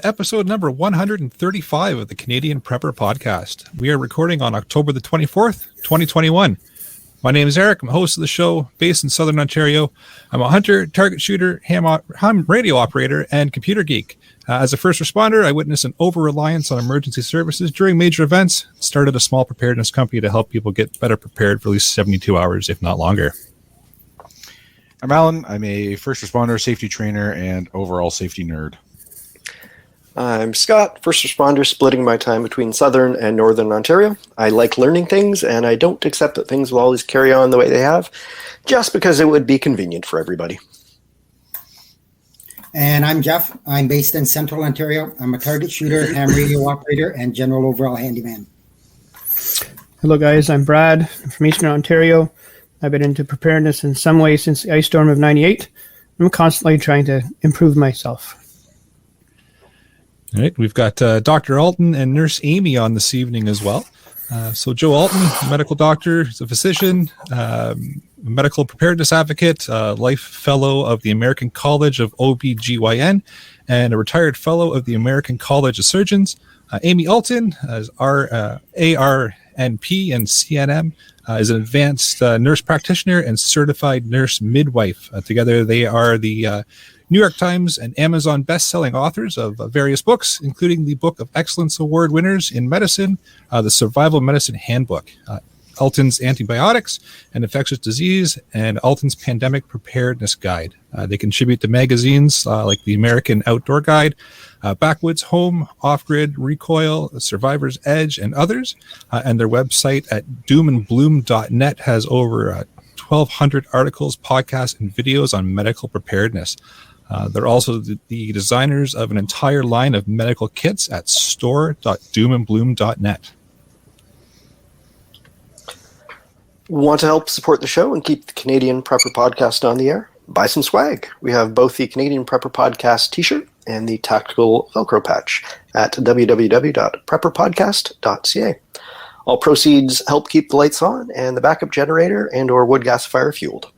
to episode number 135 of the Canadian Prepper Podcast. We are recording on October the 24th, 2021. My name is Eric. I'm a host of the show based in Southern Ontario. I'm a hunter, target shooter, ham radio operator, and computer geek. As a first responder, I witnessed an over-reliance on emergency services during major events. Started a small preparedness company to help people get better prepared for at least 72 hours, if not longer. I'm Alan. I'm a first responder, safety trainer, and overall safety nerd. I'm Scott, first responder, splitting my time between Southern and Northern Ontario. I like learning things, and I don't accept that things will always carry on the way they have, just because it would be convenient for everybody. And I'm Jeff. I'm based in Central Ontario. I'm a target shooter, ham radio operator, and general overall handyman. Hello, guys. I'm Brad. I'm from Eastern Ontario. I've been into preparedness in some way since the ice storm of '98. I'm constantly trying to improve myself. All right, we've got Dr. Alton and Nurse Amy on this evening as well. So Joe Alton, medical doctor, is a physician, medical preparedness advocate, life fellow of the American College of OBGYN, and a retired fellow of the American College of Surgeons. Amy Alton is ARNP and CNM, is an advanced nurse practitioner and certified nurse midwife. Together, they are the New York Times and Amazon best-selling authors of various books, including the Book of Excellence Award winners in medicine, the Survival Medicine Handbook, Alton's Antibiotics and Infectious Disease, and Alton's Pandemic Preparedness Guide. They contribute to magazines like the American Outdoor Guide, Backwoods Home, Off-Grid, Recoil, Survivor's Edge, and others. And their website at doomandbloom.net has over 1,200 articles, podcasts, and videos on medical preparedness. They're also the designers of an entire line of medical kits at store.doomandbloom.net. Want to help support the show and keep the Canadian Prepper Podcast on the air? Buy some swag. We have both the Canadian Prepper Podcast t-shirt and the tactical Velcro patch at www.prepperpodcast.ca. All proceeds help keep the lights on and the backup generator and or wood gasifier fueled.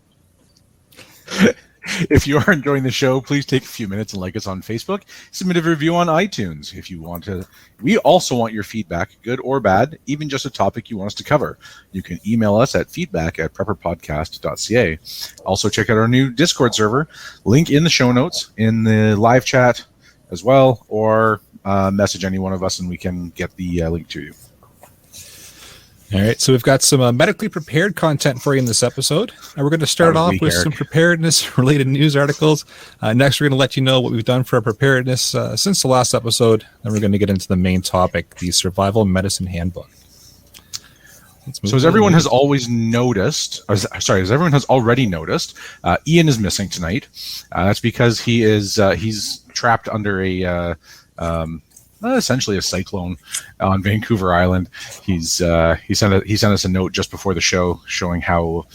If you are enjoying the show, please take a few minutes and like us on Facebook. Submit a review on iTunes if you want to. We also want your feedback, good or bad, even just a topic you want us to cover. You can email us at feedback@prepperpodcast.ca. Also, check out our new Discord server. Link in the show notes, in the live chat as well, or message any one of us and we can get the link to you. All right, so we've got some medically prepared content for you in this episode. We're going to start off with some preparedness-related news articles. Next, we're going to let you know what we've done for our preparedness since the last episode. Then we're going to get into the main topic, the Survival Medicine Handbook. So as everyone has already noticed, Ian is missing tonight. That's because he's trapped under a essentially a cyclone on Vancouver Island. He sent us a note just before the show showing how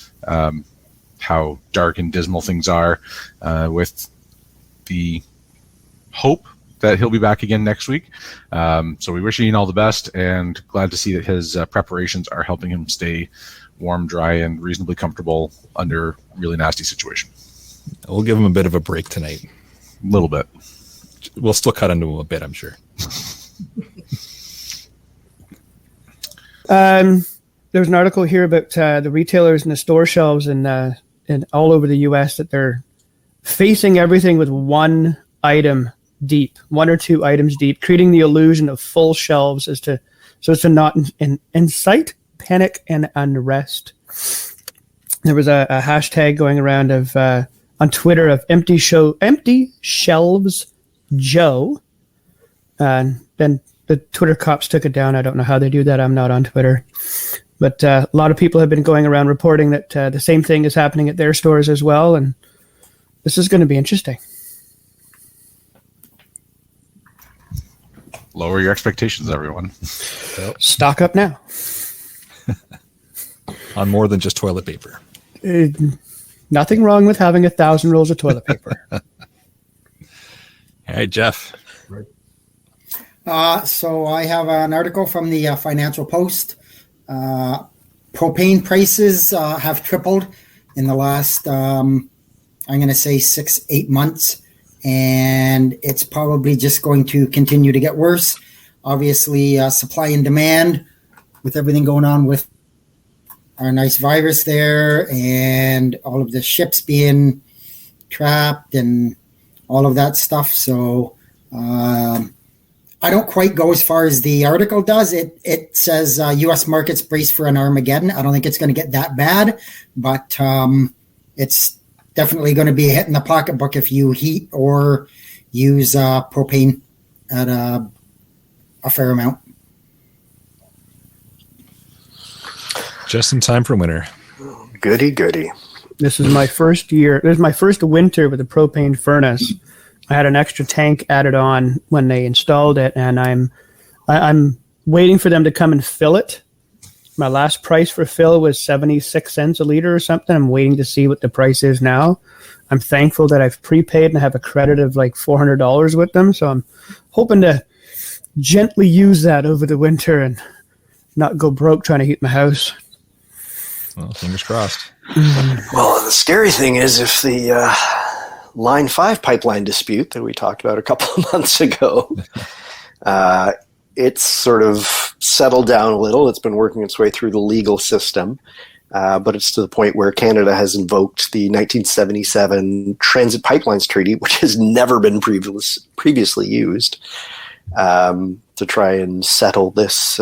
dark and dismal things are, with the hope that he'll be back again next week. So we wish Ian all the best and glad to see that his preparations are helping him stay warm, dry, and reasonably comfortable under a really nasty situation. We'll give him a bit of a break tonight. A little bit. We'll still cut into him a bit, I'm sure. There's an article here about the retailers and the store shelves in all over the U.S. that they're facing everything with one item deep, one or two items deep, creating the illusion of full shelves so as to not incite panic and unrest. There was a hashtag going around on Twitter of empty shelves Joe, and then the Twitter cops took it down. I don't know how they do that. I'm not on Twitter. But a lot of people have been going around reporting that the same thing is happening at their stores as well, and this is going to be interesting. Lower your expectations, everyone. Stock up now. On more than just toilet paper. Nothing wrong with having 1,000 rolls of toilet paper. Hey, Jeff. So I have an article from the Financial Post. Propane prices have tripled in the last, I'm going to say 6-8 months. and it's probably just going to continue to get worse. Obviously, supply and demand with everything going on with our nice virus there and all of the ships being trapped and all of that stuff. So I don't quite go as far as the article does. It says U.S. markets brace for an Armageddon. I don't think it's going to get that bad, but it's definitely going to be a hit in the pocketbook if you heat or use propane at a fair amount. Just in time for winter. Goody, goody. This is my first year. This is my first winter with a propane furnace. I had an extra tank added on when they installed it, and I'm waiting for them to come and fill it. My last price for fill was 76 cents a liter or something. I'm waiting to see what the price is now. I'm thankful that I've prepaid and have a credit of like $400 with them, so I'm hoping to gently use that over the winter and not go broke trying to heat my house. Well, fingers crossed. Well, the scary thing is if the Line 5 pipeline dispute that we talked about a couple of months ago, it's sort of settled down a little. It's been working its way through the legal system, but it's to the point where Canada has invoked the 1977 Transit Pipelines Treaty, which has never been previously used, to try and settle this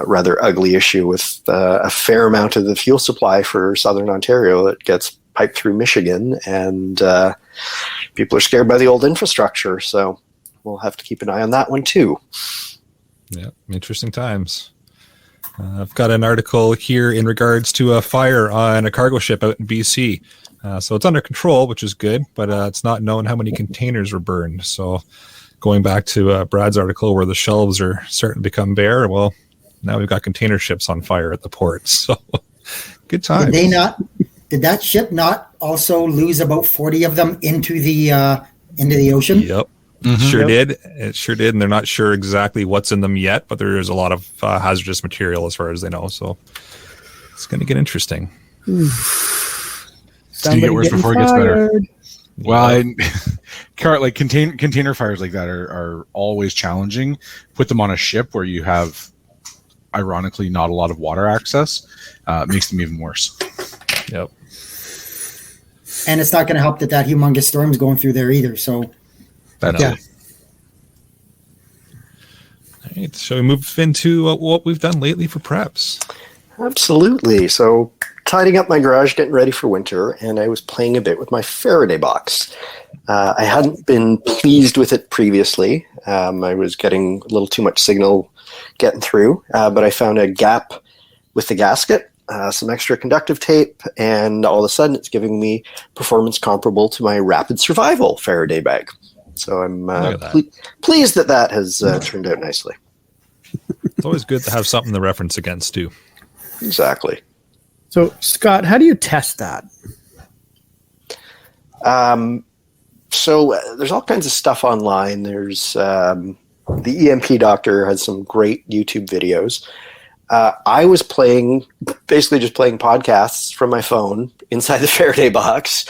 rather ugly issue with a fair amount of the fuel supply for Southern Ontario that gets piped through Michigan, and people are scared by the old infrastructure, so we'll have to keep an eye on that one too. Yeah, interesting times. I've got an article here in regards to a fire on a cargo ship out in BC. So it's under control, which is good, but it's not known how many containers were burned. So going back to Brad's article where the shelves are starting to become bare, well, now we've got container ships on fire at the port. So good times. Did that ship not also lose about 40 of them into the ocean? Yep. Mm-hmm. Did. It sure did. And they're not sure exactly what's in them yet, but there is a lot of hazardous material as far as they know. So it's going to get interesting. It's going to get worse before it gets better. Well, like container fires like that are always challenging. Put them on a ship where you have, ironically, not a lot of water access. Makes them even worse. Yep. And it's not going to help that humongous storm's going through there either. So, yeah. All right, shall we move into what we've done lately for preps? Absolutely. So, tidying up my garage, getting ready for winter, and I was playing a bit with my Faraday box. I hadn't been pleased with it previously. I was getting a little too much signal getting through, but I found a gap with the gasket. Some extra conductive tape, and all of a sudden it's giving me performance comparable to my Rapid Survival Faraday bag. So I'm pleased that has turned out nicely. It's always good to have something to reference against, too. Exactly. So, Scott, how do you test that? So there's all kinds of stuff online. There's the EMP doctor has some great YouTube videos. I was basically just playing podcasts from my phone inside the Faraday box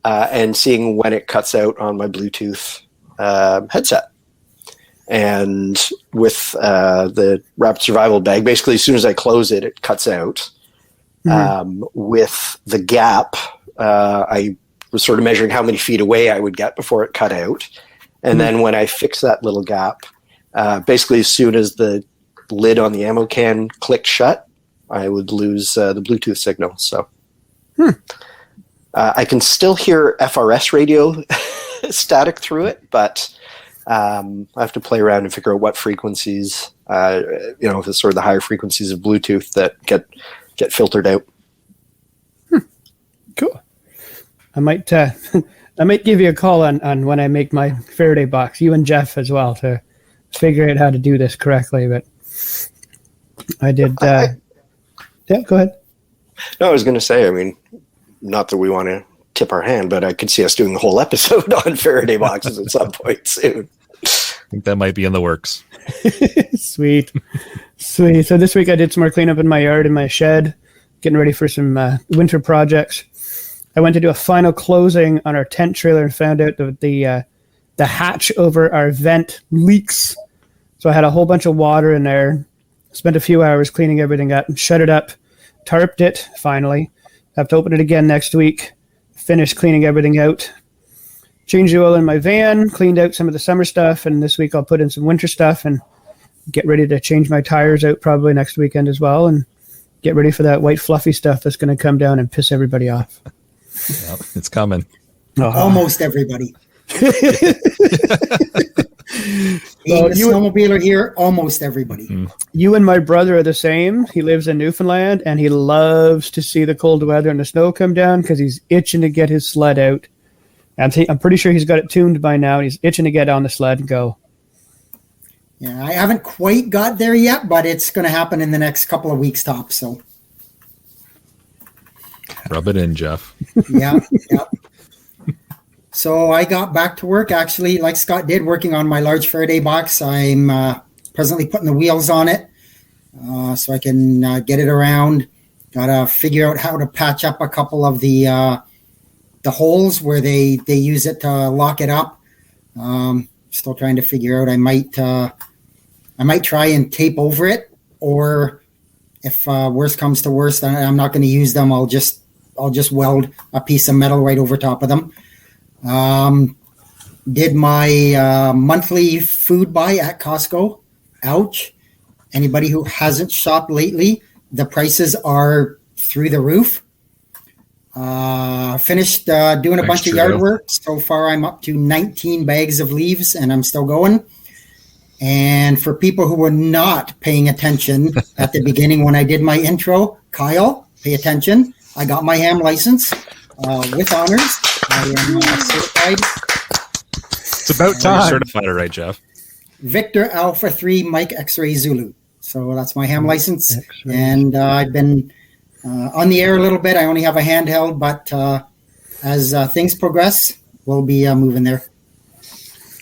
and seeing when it cuts out on my Bluetooth headset. And with the Rapid Survival bag, basically as soon as I close it, it cuts out. Mm-hmm. With the gap, I was sort of measuring how many feet away I would get before it cut out. And then when I fix that little gap, basically as soon as the lid on the ammo can clicked shut, I would lose the Bluetooth signal. So I can still hear FRS radio static through it, but I have to play around and figure out what frequencies, if it's sort of the higher frequencies of Bluetooth that get filtered out. Cool. I might give you a call on when I make my Faraday box, you and Jeff as well, to figure out how to do this correctly, but I did. Yeah, go ahead. No, I was going to say, not that we want to tip our hand, but I could see us doing the whole episode on Faraday boxes at some point soon. I think that might be in the works. Sweet. So this week I did some more cleanup in my yard, in my shed, getting ready for some winter projects. I went to do a final closing on our tent trailer and found out that the hatch over our vent leaks. So I had a whole bunch of water in there. Spent a few hours cleaning everything up and shut it up. Tarped it, finally. Have to open it again next week. Finish cleaning everything out. Changed the oil in my van, cleaned out some of the summer stuff, and this week I'll put in some winter stuff and get ready to change my tires out probably next weekend as well, and get ready for that white fluffy stuff that's going to come down and piss everybody off. Yep, it's coming. Almost everybody. Being a snowmobiler here, almost everybody. You and my brother are the same. He lives in Newfoundland, and he loves to see the cold weather and the snow come down because he's itching to get his sled out. And I'm pretty sure he's got it tuned by now. He's itching to get on the sled and go. Yeah, I haven't quite got there yet, but it's going to happen in the next couple of weeks tops. So, rub it in, Jeff. Yeah. So I got back to work, actually, like Scott did, working on my large Faraday box. I'm presently putting the wheels on it so I can get it around. Got to figure out how to patch up a couple of the holes where they use it to lock it up. Still trying to figure out. I might try and tape over it, or if worst comes to worst, I'm not going to use them. I'll just weld a piece of metal right over top of them. Did my monthly food buy at Costco. Ouch. Anybody who hasn't shopped lately, the prices are through the roof. Finished doing a bunch of yard work. So far, I'm up to 19 bags of leaves, and I'm still going. And for people who were not paying attention at the beginning when I did my intro, Kyle, pay attention. I got my ham license with honors. I am certified. It's about time. You're certified, all right, Jeff? Victor Alpha 3 Mike X-Ray Zulu. So that's my ham license. And I've been on the air a little bit. I only have a handheld, but as things progress, we'll be moving there.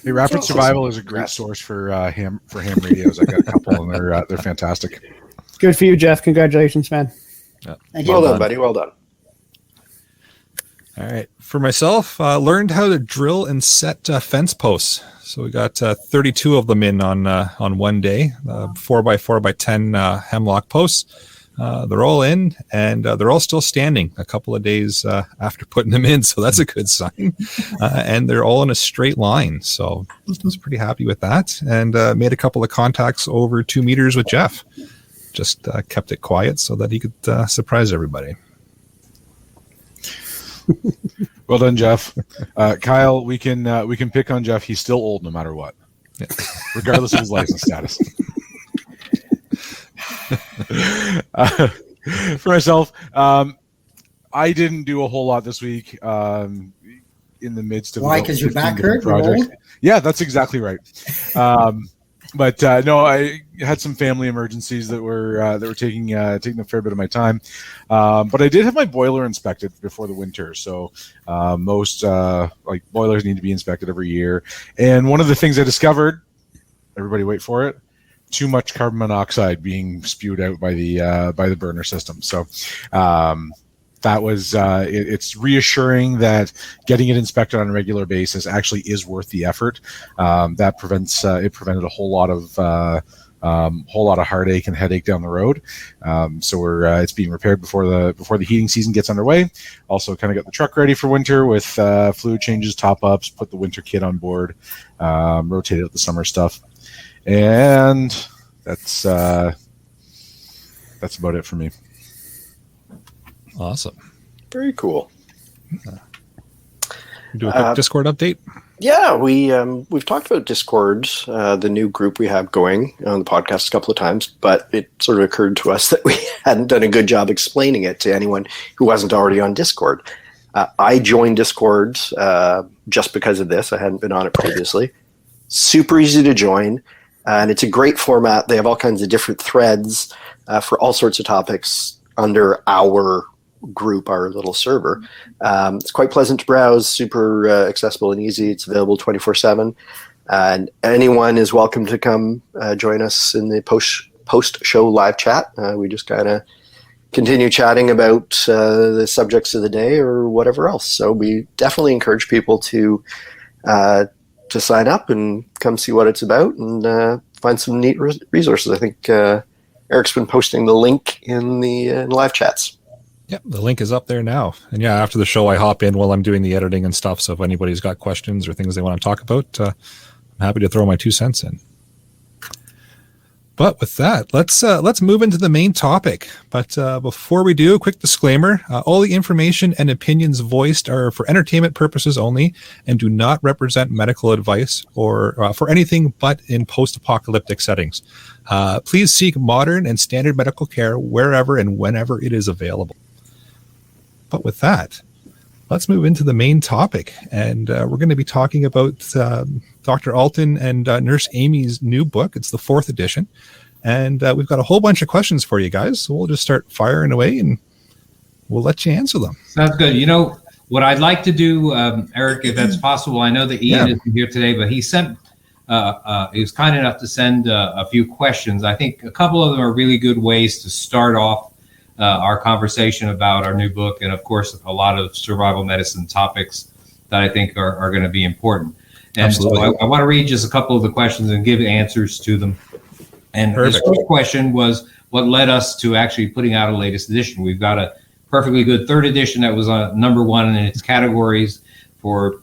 Hey, Rapid Survival is a great source for ham radios. I got a couple, and they're fantastic. Good for you, Jeff. Congratulations, man. Yeah. Well done, buddy. Well done. All right. For myself, learned how to drill and set fence posts. So we got 32 of them in on one day, 4x4x10 hemlock posts. They're all in, and they're all still standing a couple of days after putting them in. So that's a good sign. And they're all in a straight line. So I was pretty happy with that, and made a couple of contacts over 2 meters with Jeff. Just kept it quiet so that he could surprise everybody. Well done, Jeff. Kyle, we can pick on Jeff. He's still old no matter what, regardless of his license status. For myself, I didn't do a whole lot this week. In the midst of why? Because your back hurt. Yeah, that's exactly right. But no, I had some family emergencies that were taking a fair bit of my time. But I did have my boiler inspected before the winter. So most boilers need to be inspected every year. And one of the things I discovered, everybody wait for it, too much carbon monoxide being spewed out by the burner system. So that was it's reassuring that getting it inspected on a regular basis actually is worth the effort. That prevented a whole lot of heartache and headache down the road. So it's being repaired before the heating season gets underway. Also, kind of got the truck ready for winter with fluid changes, top ups, put the winter kit on board, rotated out the summer stuff, and that's about it for me. Awesome. Very cool. Do a quick Discord update? Yeah, we've talked about Discord, the new group we have going on the podcast a couple of times, but it sort of occurred to us that we hadn't done a good job explaining it to anyone who wasn't already on Discord. I joined Discord just because of this. I hadn't been on it previously. Super easy to join, and it's a great format. They have all kinds of different threads for all sorts of topics under our group, our little server. It's quite pleasant to browse, super accessible and easy. It's available 24/7, and anyone is welcome to come join us in the post-show live chat. We just kind of continue chatting about the subjects of the day or whatever else. So we definitely encourage people to sign up and come see what it's about and find some neat resources. I think Eric's been posting the link in the live chats. Yep, the link is up there now. And yeah, after the show, I hop in while I'm doing the editing and stuff. So if anybody's got questions or things they want to talk about, I'm happy to throw my 2 cents in. But with that, let's move into the main topic. But before we do, a quick disclaimer. All the information and opinions voiced are for entertainment purposes only and do not represent medical advice or for anything but in post-apocalyptic settings. Please seek modern and standard medical care wherever and whenever it is available. But with that, let's move into the main topic. And we're going to be talking about Dr. Alton and Nurse Amy's new book. It's the 4th edition. And we've got a whole bunch of questions for you guys. So we'll just start firing away and we'll let you answer them. Sounds good. You know, what I'd like to do, Eric, if that's possible, I know that Ian isn't here today, but he was kind enough to send a few questions. I think a couple of them are really good ways to start off our conversation about our new book, and of course, a lot of survival medicine topics that I think are going to be important. And Absolutely. So I want to read just a couple of the questions and give answers to them. And Perfect. This first question was what led us to actually putting out a latest edition. We've got a perfectly good 3rd edition that was number 1 in its categories for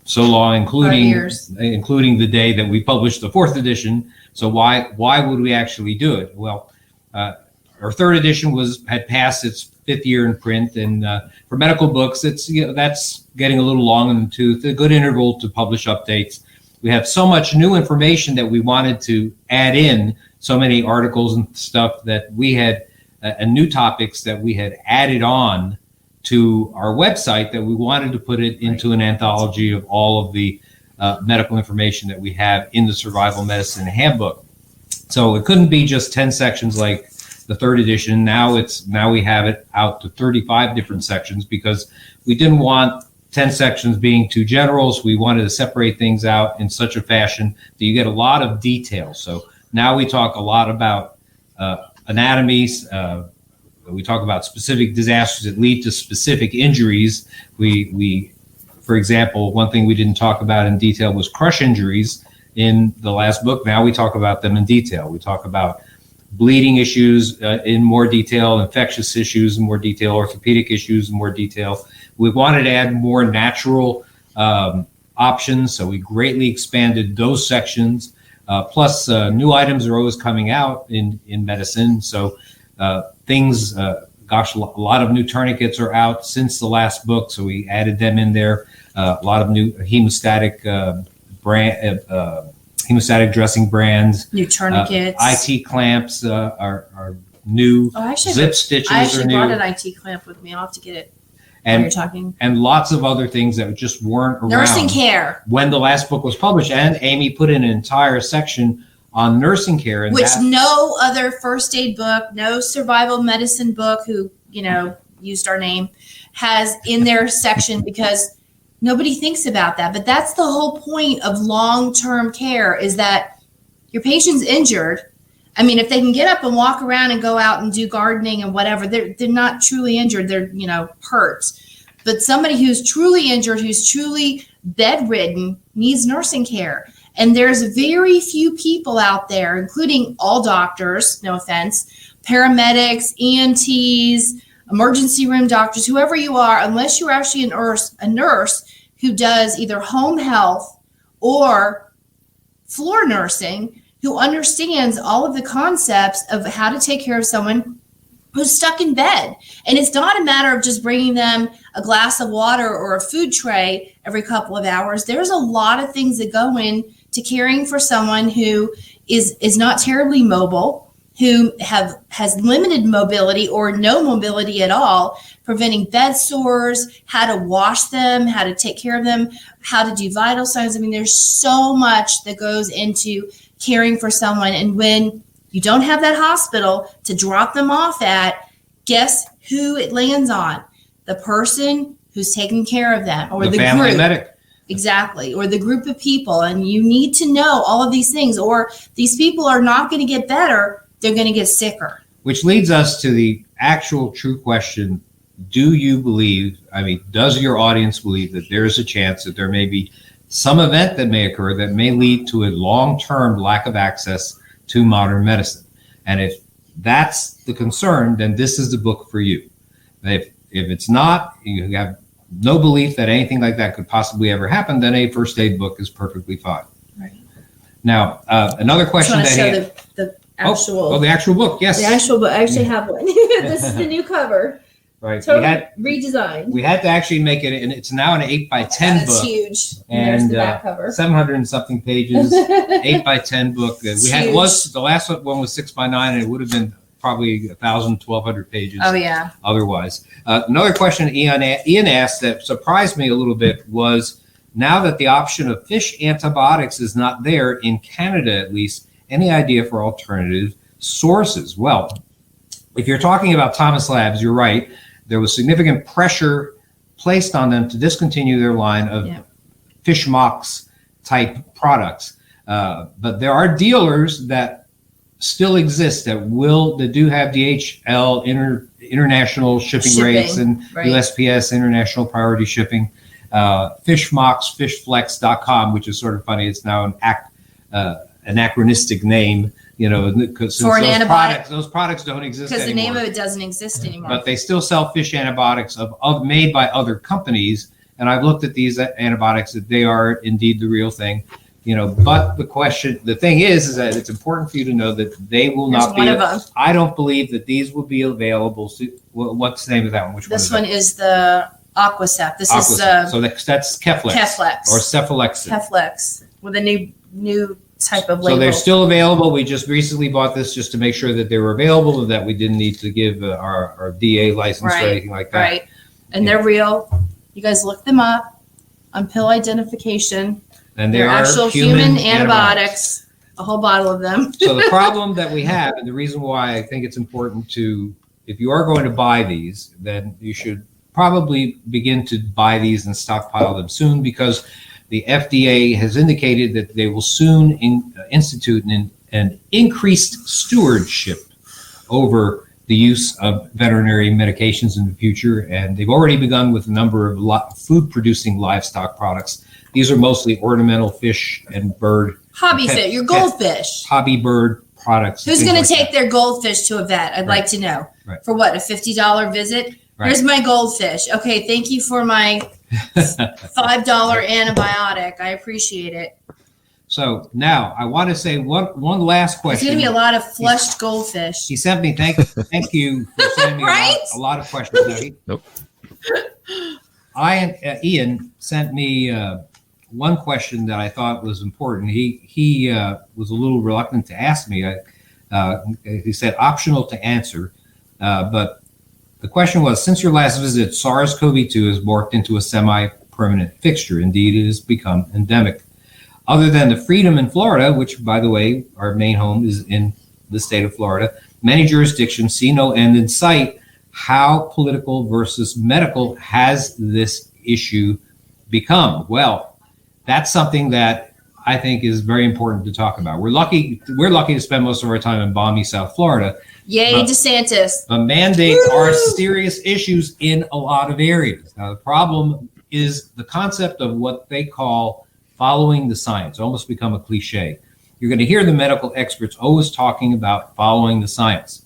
so long, including the day that we published the 4th edition. So why would we actually do it? Well, our 3rd edition had passed its 5th year in print, and for medical books, that's getting a little long in the tooth. A good interval to publish updates. We have so much new information that we wanted to add in, so many articles and stuff that we had, and new topics that we had added on to our website that we wanted to put it into an anthology of all of the medical information that we have in the Survival Medicine Handbook. So it couldn't be just 10 sections like the 3rd edition. Now we have it out to 35 different sections because we didn't want 10 sections being too general. So we wanted to separate things out in such a fashion that you get a lot of detail. So now we talk a lot about anatomies. We talk about specific disasters that lead to specific injuries. We, for example, one thing we didn't talk about in detail was crush injuries in the last book. Now we talk about them in detail. We talk about bleeding issues in more detail, infectious issues in more detail, orthopedic issues in more detail. We wanted to add more natural options, so we greatly expanded those sections. Plus, new items are always coming out in medicine. So a lot of new tourniquets are out since the last book, so we added them in there. A lot of new hemostatic hemostatic dressing brands. New tourniquets. IT clamps are new. Zip stitches are new. I brought an IT clamp with me. I'll have to get it while you're talking. And lots of other things that just weren't around. Nursing care. When the last book was published. And Amy put in an entire section on nursing care. And no other first aid book, no survival medicine book who, used our name, has in their section because nobody thinks about that. But that's the whole point of long-term care is that your patient's injured. I mean, if they can get up and walk around and go out and do gardening and whatever, they're not truly injured. They're, hurt. But somebody who's truly injured, who's truly bedridden, needs nursing care. And there's very few people out there, including all doctors, no offense, paramedics, EMTs, emergency room doctors, whoever you are, unless you're actually a nurse who does either home health or floor nursing, who understands all of the concepts of how to take care of someone who's stuck in bed. And it's not a matter of just bringing them a glass of water or a food tray every couple of hours. There's a lot of things that go into caring for someone who is not terribly mobile, who has limited mobility or no mobility at all, preventing bed sores, how to wash them, how to take care of them, how to do vital signs. I mean, there's so much that goes into caring for someone. And when you don't have that hospital to drop them off at, guess who it lands on? The person who's taking care of them, or the family group. Medic. Exactly, or the group of people. And you need to know all of these things, or these people are not going to get better, they're going to get sicker. which leads us to the actual true question. Do you believe, does your audience believe that there is a chance that there may be some event that may occur that may lead to a long-term lack of access to modern medicine? And if that's the concern, then this is the book for you. If it's not, you have no belief that anything like that could possibly ever happen, then a first aid book is perfectly fine. Right. Now, another question that the actual. the actual book, yes. The actual book. I actually have one. This is the new cover. Right. Totally redesigned. We had to actually make it, and it's now an 8x10 book. It's huge. And the back cover. 700 and something pages, 8x10 book. The last one was 6x9, and it would have been probably 1,000, 1,200 pages. Oh yeah. Otherwise, another question Ian asked that surprised me a little bit was, now that the option of fish antibiotics is not there in Canada, at least, any idea for alternative sources? Well, if you're talking about Thomas Labs, you're right. There was significant pressure placed on them to discontinue their line of fish mocks type products. But there are dealers that still exist that do have DHL international shipping rates and USPS international priority shipping. Fish mocks, fishflex.com, which is sort of funny. It's now an anachronistic name. Because those products don't exist anymore. Because the name of it doesn't exist anymore. But they still sell fish antibiotics made by other companies. And I've looked at these antibiotics that they are indeed the real thing. But the thing is that it's important for you to know that they will not be. I don't believe that these will be available. What's the name of that one? This one is the Aquacept. This is so that's Keflex. Keflex Or Cephalexin. Keflex with a new type of label. So they're still available. We just recently bought this just to make sure that they were available and that we didn't need to give our DA license or anything like that. Right. And they're real. You guys look them up on pill identification. And they're actual human antibiotics, a whole bottle of them. So the problem that we have, and the reason why I think it's important if you are going to buy these, then you should probably begin to buy these and stockpile them soon, because the FDA has indicated that they will soon institute an increased stewardship over the use of veterinary medications in the future. And they've already begun with a number of food-producing livestock products. These are mostly ornamental fish and bird. Hobby fish, your goldfish. Hobby bird products. Who's going to take their goldfish to a vet? I'd like to know. Right. For what, a $50 visit? Right. Here's my goldfish. Okay, thank you for my $5 antibiotic. I appreciate it. So now I want to say one last question. There's going to be a lot of flushed goldfish. He sent me, thank you for sending me a lot of questions. Nope. Ian sent me one question that I thought was important. He was a little reluctant to ask me. He said optional to answer, but the question was, since your last visit, SARS-CoV-2 has morphed into a semi-permanent fixture. Indeed, it has become endemic. Other than the Freedom in Florida, which, by the way, our main home is in the state of Florida, many jurisdictions see no end in sight. How political versus medical has this issue become? Well, that's something that I think is very important to talk about. We're lucky to spend most of our time in balmy South Florida. Yay, DeSantis. The mandates are serious issues in a lot of areas. Now, the problem is the concept of what they call following the science, almost become a cliche. You're going to hear the medical experts always talking about following the science.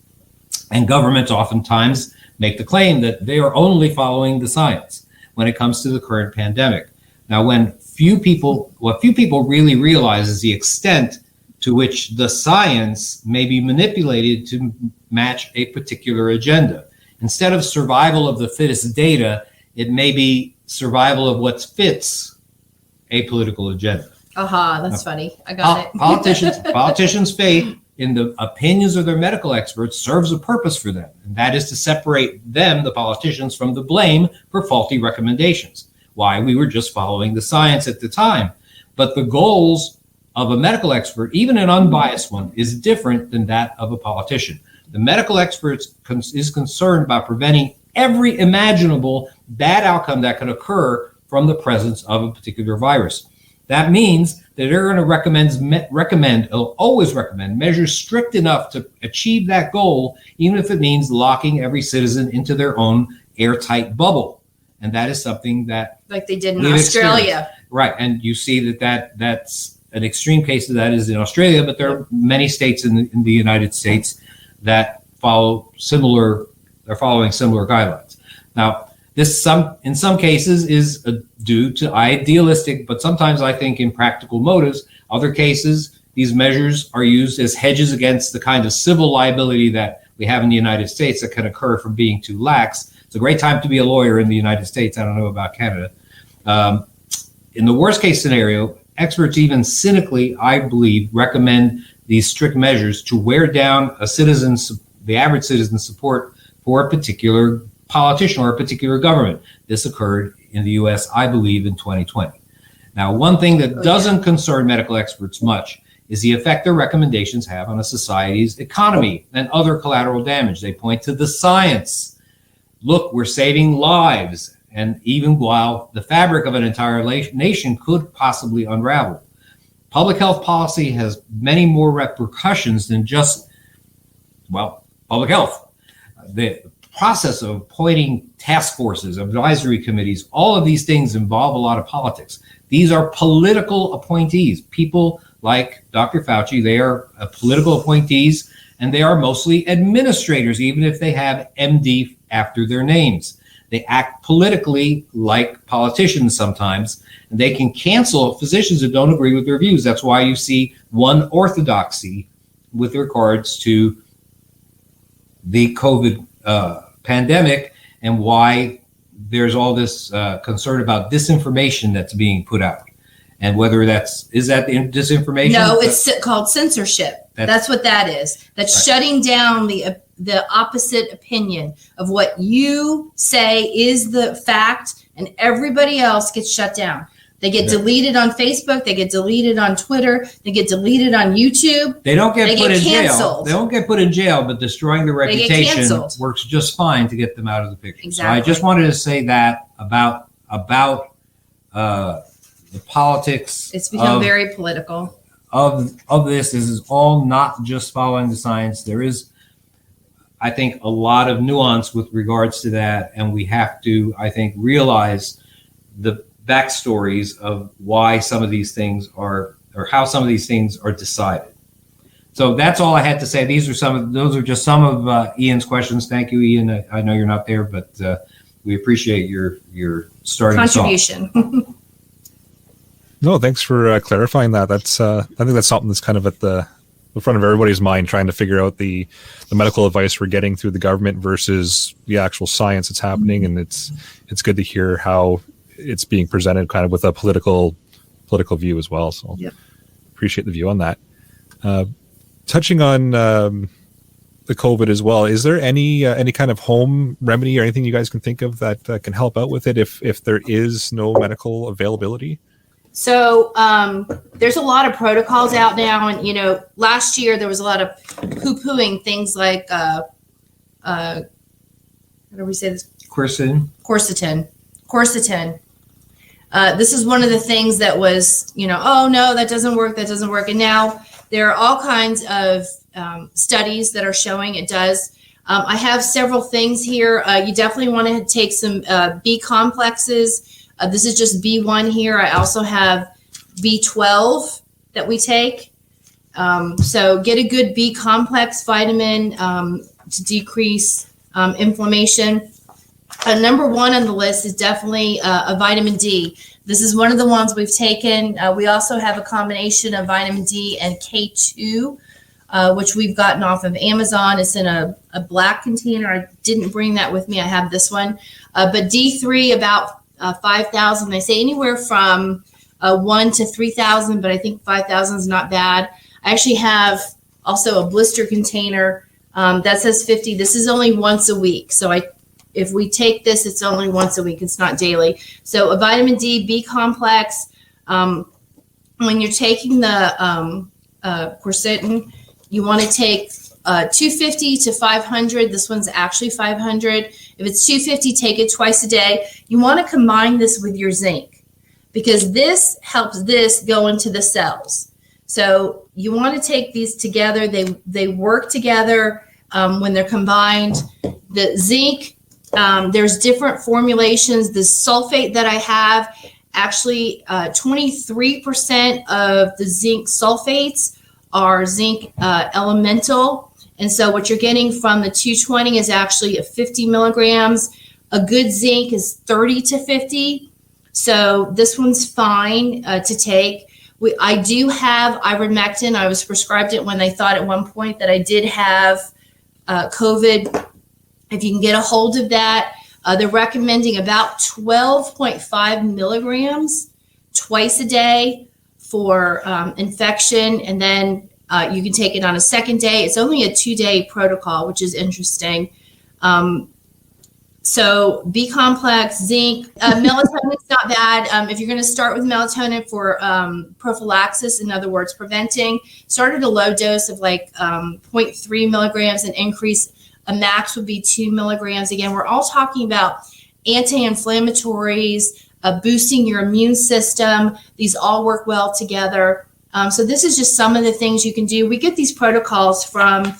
And governments oftentimes make the claim that they are only following the science when it comes to the current pandemic. Now, what few people really realize is the extent to which the science may be manipulated to match a particular agenda. Instead of survival of the fittest data, it may be survival of what fits a political agenda. That's funny. I got it. Politicians' faith in the opinions of their medical experts serves a purpose for them, and that is to separate them, the politicians, from the blame for faulty recommendations. Why? We were just following the science at the time. But the goals of a medical expert, even an unbiased one, is different than that of a politician. The medical expert is concerned about preventing every imaginable bad outcome that can occur from the presence of a particular virus. That means that they're going to always recommend measures strict enough to achieve that goal, even if it means locking every citizen into their own airtight bubble. And that is something that, like they did in Australia. Right. And you see that's an extreme case of that is in Australia, but there are many states in the United States that are following similar guidelines. Now, this in some cases is due to idealistic, but sometimes I think impractical motives. Other cases, these measures are used as hedges against the kind of civil liability that we have in the United States that can occur from being too lax. It's a great time to be a lawyer in the United States. I don't know about Canada. In the worst case scenario, experts even cynically, I believe, recommend these strict measures to wear down the average citizen's support for a particular politician or a particular government. This occurred in the U.S., I believe, in 2020. Now, one thing that doesn't concern medical experts much is the effect their recommendations have on a society's economy and other collateral damage. They point to the science. Look, we're saving lives. And even while the fabric of an entire nation could possibly unravel, public health policy has many more repercussions than just, public health. The process of appointing task forces, advisory committees, all of these things involve a lot of politics. These are political appointees. People like Dr. Fauci, they are political appointees, and they are mostly administrators, even if they have MD after their names. They act politically like politicians sometimes, and they can cancel physicians that don't agree with their views. That's why you see one orthodoxy with regards to the COVID pandemic and why there's all this concern about disinformation that's being put out. And whether is that disinformation? No, it's called censorship. That's what that is. That's right. Shutting down the opposite opinion of what you say is the fact, and everybody else gets shut down. They get deleted on Facebook. They get deleted on Twitter. They get deleted on YouTube. They don't get put in canceled. jail. They don't get put in jail, but destroying their reputation works just fine to get them out of the picture. Exactly. So I just wanted to say that about the politics. It's become very political. Of this. This is all not just following the science. There is, I think, a lot of nuance with regards to that, and we have to, I think, realize the backstories of why some of these things are, or how some of these things are decided. So that's all I had to say. Those are just some of Ian's questions. Thank you, Ian. I know you're not there, but we appreciate your starting contribution. No, thanks for clarifying that. That's I think that's something that's kind of at the front of everybody's mind, trying to figure out the medical advice we're getting through the government versus the actual science that's happening. And it's good to hear how it's being presented kind of with a political view as well. So appreciate the view on that. Touching on the COVID as well, is there any kind of home remedy or anything you guys can think of that can help out with it if there is no medical availability? So there's a lot of protocols out now, and last year there was a lot of poo-pooing things like how do we say this? Quercetin. This is one of the things that was, oh no, that doesn't work. And now there are all kinds of studies that are showing it does. I have several things here. You definitely want to take some B complexes. This is just B1 here. I also have B12 that we take. So get a good B complex vitamin to decrease inflammation. Number one on the list is definitely a vitamin D. This is one of the ones we've taken. We also have a combination of vitamin D and K2, which we've gotten off of Amazon. It's in a black container. I didn't bring that with me. I have this one. But D3, about 5,000. They say anywhere from 1 to 3,000, but I think 5,000 is not bad. I actually have also a blister container that says 50. This is only once a week. So if we take this, it's only once a week. It's not daily. So a vitamin D, B complex. When you're taking the quercetin, you want to take 250 to 500. This one's actually 500. If it's 250, take it twice a day. You want to combine this with your zinc, because this helps this go into the cells. So you want to take these together. They work together when they're combined. The zinc, there's different formulations. The sulfate that I have, actually 23% of the zinc sulfates are zinc elemental. And so what you're getting from the 220 is actually 50 milligrams. A good zinc is 30 to 50. So this one's fine to take. I do have ivermectin. I was prescribed it when they thought at one point that I did have COVID. If you can get a hold of that, they're recommending about 12.5 milligrams twice a day for infection. And then you can take it on a second day. It's only a 2-day protocol, which is interesting. So B complex, zinc, melatonin's not bad. If you're going to start with melatonin for prophylaxis, in other words, preventing, start at a low dose of like 0.3 milligrams and increase. A max would be 2 milligrams. Again, we're all talking about anti-inflammatories, boosting your immune system. These all work well together. So this is just some of the things you can do. We get these protocols from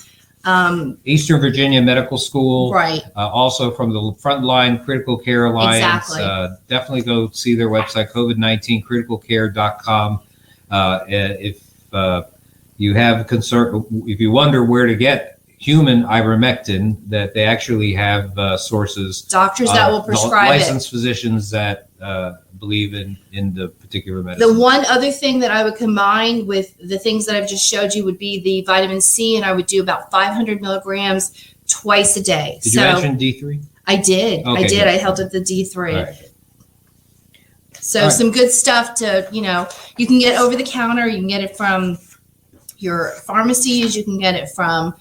Eastern Virginia Medical School, right? Also from the Frontline Critical Care Alliance. Exactly. Definitely go see their website, covid19criticalcare.com. If you have concern, if you wonder where to get human ivermectin, that they actually have sources, doctors that will prescribe licensed physicians that believe in the particular medicine. The one other thing that I would combine with the things that I've just showed you would be the vitamin C, and I would do about 500 milligrams twice a day. Did you mention D3? I did. Okay, I did. good. I held up the D3. All right. So All right. some good stuff to, you can get over the counter. You can get it from your pharmacies. You can get it from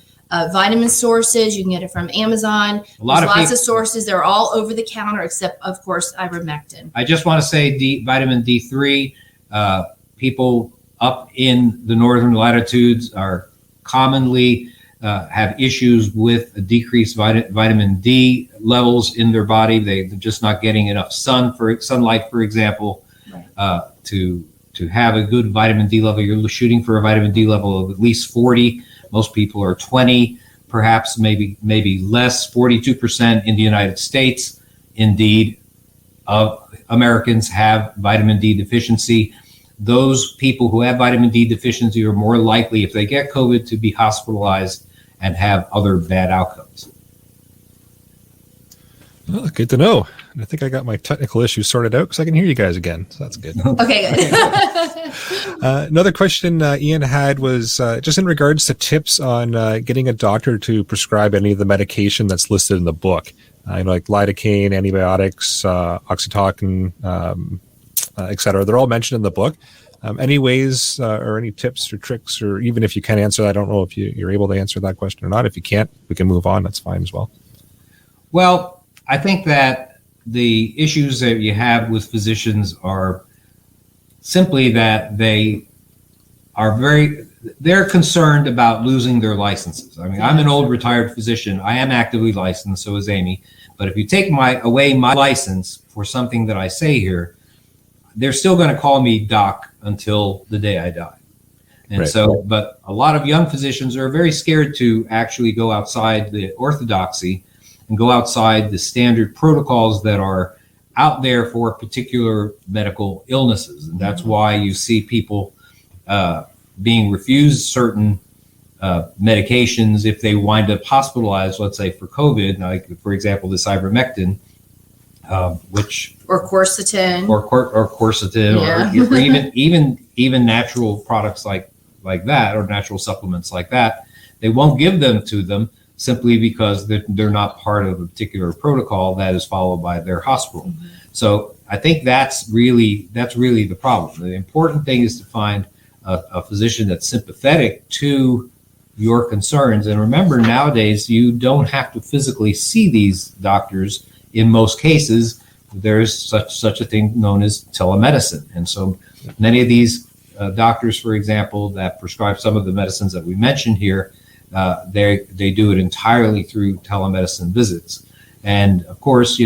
vitamin sources. You can get it from Amazon. There's lots of sources. They're all over the counter, except, of course, ivermectin. I just want to say vitamin D3, people up in the northern latitudes are commonly have issues with decreased vitamin D levels in their body. They're just not getting enough sunlight, for example, to have a good vitamin D level. You're shooting for a vitamin D level of at least 40. Most people are 20, perhaps maybe less. 42% in the United States, indeed, of Americans have vitamin D deficiency. Those people who have vitamin D deficiency are more likely, if they get COVID, to be hospitalized and have other bad outcomes. Well, good to know. And I think I got my technical issues sorted out because I can hear you guys again. So that's good. Okay, good. Another question Ian had was just in regards to tips on getting a doctor to prescribe any of the medication that's listed in the book. Like lidocaine, antibiotics, oxytocin, et cetera. They're all mentioned in the book. Any ways or any tips or tricks, or even if you can answer that, I don't know if you're able to answer that question or not. If you can't, we can move on. That's fine as well. Well, I think that the issues that you have with physicians are simply that they're concerned about losing their licenses. I mean, I'm an old retired physician. I am actively licensed, so is Amy. But if you take away my license for something that I say here, they're still going to call me doc until the day I die. And right. So, but a lot of young physicians are very scared to actually go outside the orthodoxy and go outside the standard protocols that are out there for particular medical illnesses. And that's why you see people being refused certain medications if they wind up hospitalized, let's say for COVID, like for example, this ivermectin, which or quercetin, or quercetin, yeah. or even natural products like that, or natural supplements like that. They won't give them to them simply because they're not part of a particular protocol that is followed by their hospital. Mm-hmm. So I think that's really the problem. The important thing is to find a physician that's sympathetic to your concerns. And remember, nowadays, you don't have to physically see these doctors. In most cases, there's such a thing known as telemedicine. And so many of these doctors, for example, that prescribe some of the medicines that we mentioned here, they do it entirely through telemedicine visits. And of course,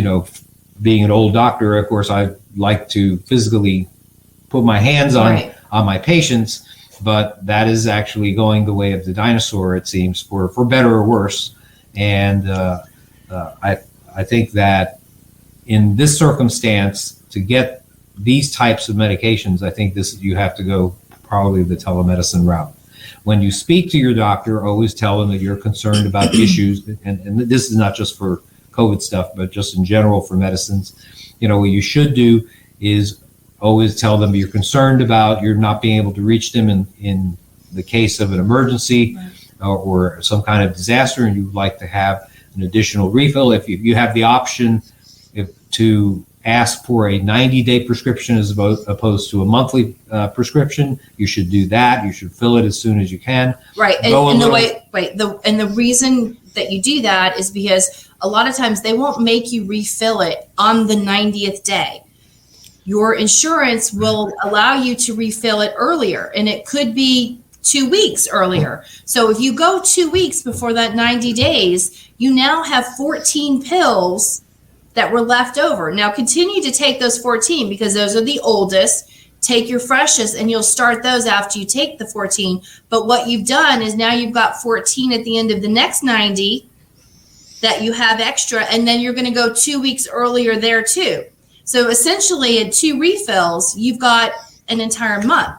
being an old doctor, of course, I like to physically put my hands on Right. my patients, but that is actually going the way of the dinosaur, it seems, for better or worse. And I think that in this circumstance, to get these types of medications, I think you have to go probably the telemedicine route. When you speak to your doctor, always tell them that you're concerned about issues, and this is not just for COVID stuff, but just in general for medicines. What you should do is always tell them you're concerned about you're not being able to reach them in the case of an emergency, right, or some kind of disaster, and you'd like to have an additional refill. If you have the option to ask for a 90-day prescription as opposed to a monthly prescription, you should do that. You should fill it as soon as you can. Right. And the reason that you do that is because a lot of times they won't make you refill it on the 90th day. Your insurance will allow you to refill it earlier, and it could be 2 weeks earlier. So if you go 2 weeks before that 90 days, you now have 14 pills that were left over. Now continue to take those 14 because those are the oldest. Take your freshest and you'll start those after you take the 14. But what you've done is now you've got 14 at the end of the next 90 that you have extra, and then you're going to go 2 weeks earlier there too. So essentially in 2 refills, you've got an entire month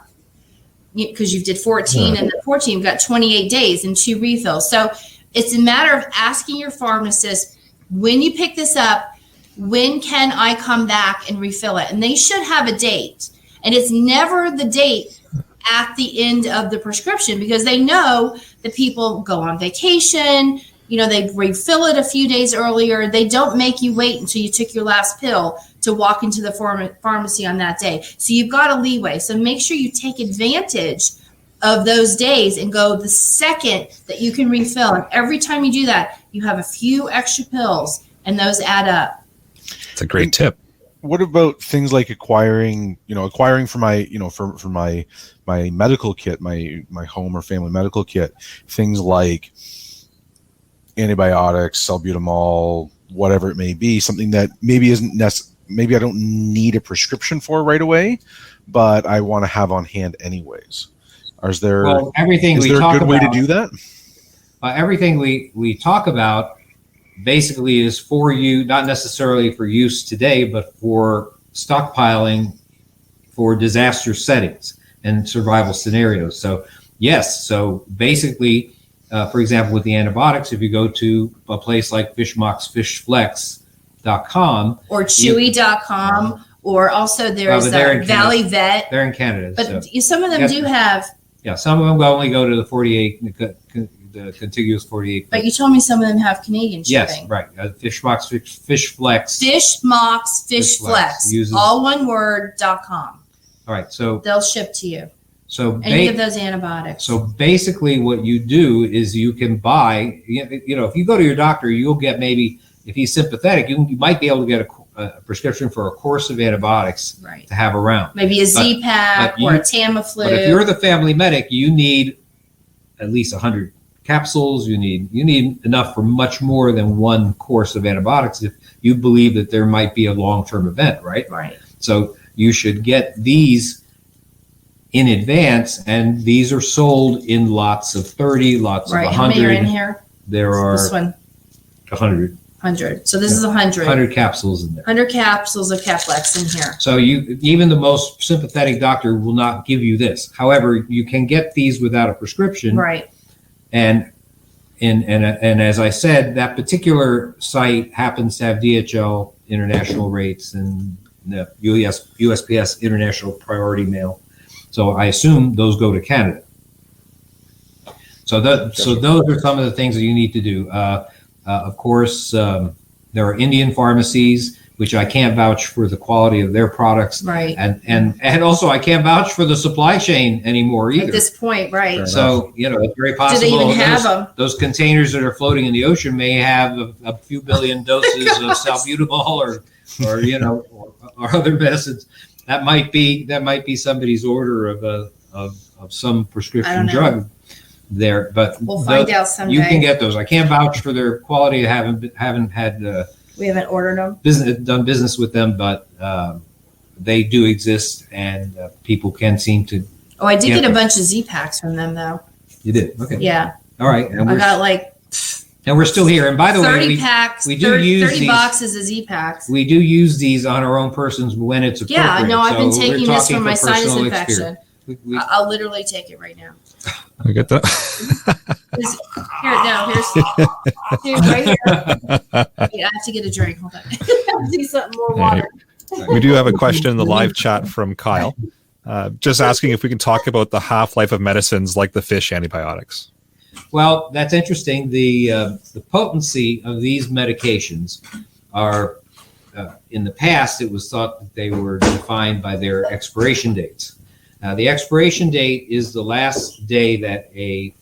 because you did 14 and then 14, you've got 28 days and 2 refills. So it's a matter of asking your pharmacist, when you pick this up, when can I come back and refill it? And they should have a date. And it's never the date at the end of the prescription because they know that people go on vacation, they refill it a few days earlier. They don't make you wait until you took your last pill to walk into the pharmacy on that day. So you've got a leeway. So make sure you take advantage of those days and go the second that you can refill. And every time you do that, you have a few extra pills and those add up. It's a great tip. What about things like acquiring for my, for my medical kit, my home or family medical kit, things like antibiotics, salbutamol, whatever it may be, something that maybe isn't maybe I don't need a prescription for right away, but I want to have on hand anyways. Is there a good way to do that? Everything we talk about basically is for you, not necessarily for use today, but for stockpiling for disaster settings and survival scenarios. So yes, so basically, for example, with the antibiotics, if you go to a place like fishmoxfishflex.com or chewy.com, or also there's Valley Vet. They're in Canada. But some of them do have. Yeah, some of them only go to the 48, the contiguous 48. But you told me some of them have Canadian shipping. Yes, right. Fishmox Fishflex. Fishmox Fishflex. All one word.com. All right, so they'll ship to you. So any of those antibiotics. So basically, what you do is you can buy. If you go to your doctor, you'll get maybe if he's sympathetic, you might be able to get a prescription for a course of antibiotics to have around. Maybe a Z-Pak or a Tamiflu. But if you're the family medic, you need at least 100 capsules. You need enough for much more than one course of antibiotics if you believe that there might be a long-term event, right? Right. So you should get these in advance, and these are sold in lots of 30, lots of 100. How many are in here? There are this one. 100. 100. So this is 100. 100 capsules in there. 100 capsules of Caplex in here. So even the most sympathetic doctor will not give you this. However, you can get these without a prescription. Right. And as I said, that particular site happens to have DHL international rates and the USPS international priority mail. So I assume those go to Canada. So those are some of the things that you need to do. Of course, there are Indian pharmacies, which I can't vouch for the quality of their products. Right. And also I can't vouch for the supply chain anymore either. At this point, right. So, it's very possible. Do they even have them? Those containers that are floating in the ocean may have a few billion doses of salbutamol or other medicines. That might be somebody's order of some prescription drug there, but we'll find out someday. You can get those. I can't vouch for their quality. I haven't had we haven't ordered them. Done business with them, but they do exist, and people can seem to. Oh, I did get a bunch of Z packs from them though. You did? Okay. Yeah. All right. And I got like. And we're still here. And by the 30 way, packs, we do use 30 these, boxes of Z packs. We do use these on our own persons when it's appropriate. Yeah, no, I've been taking this for my sinus personal infection. I'll literally take it right now. I get that. Here's right here. Wait, I have to get a drink. Hold on. I need something more water. We do have a question in the live chat from Kyle, just asking if we can talk about the half-life of medicines like the fish antibiotics. Well, that's interesting. The potency of these medications are, in the past, it was thought that they were defined by their expiration dates. The expiration date is the last day that a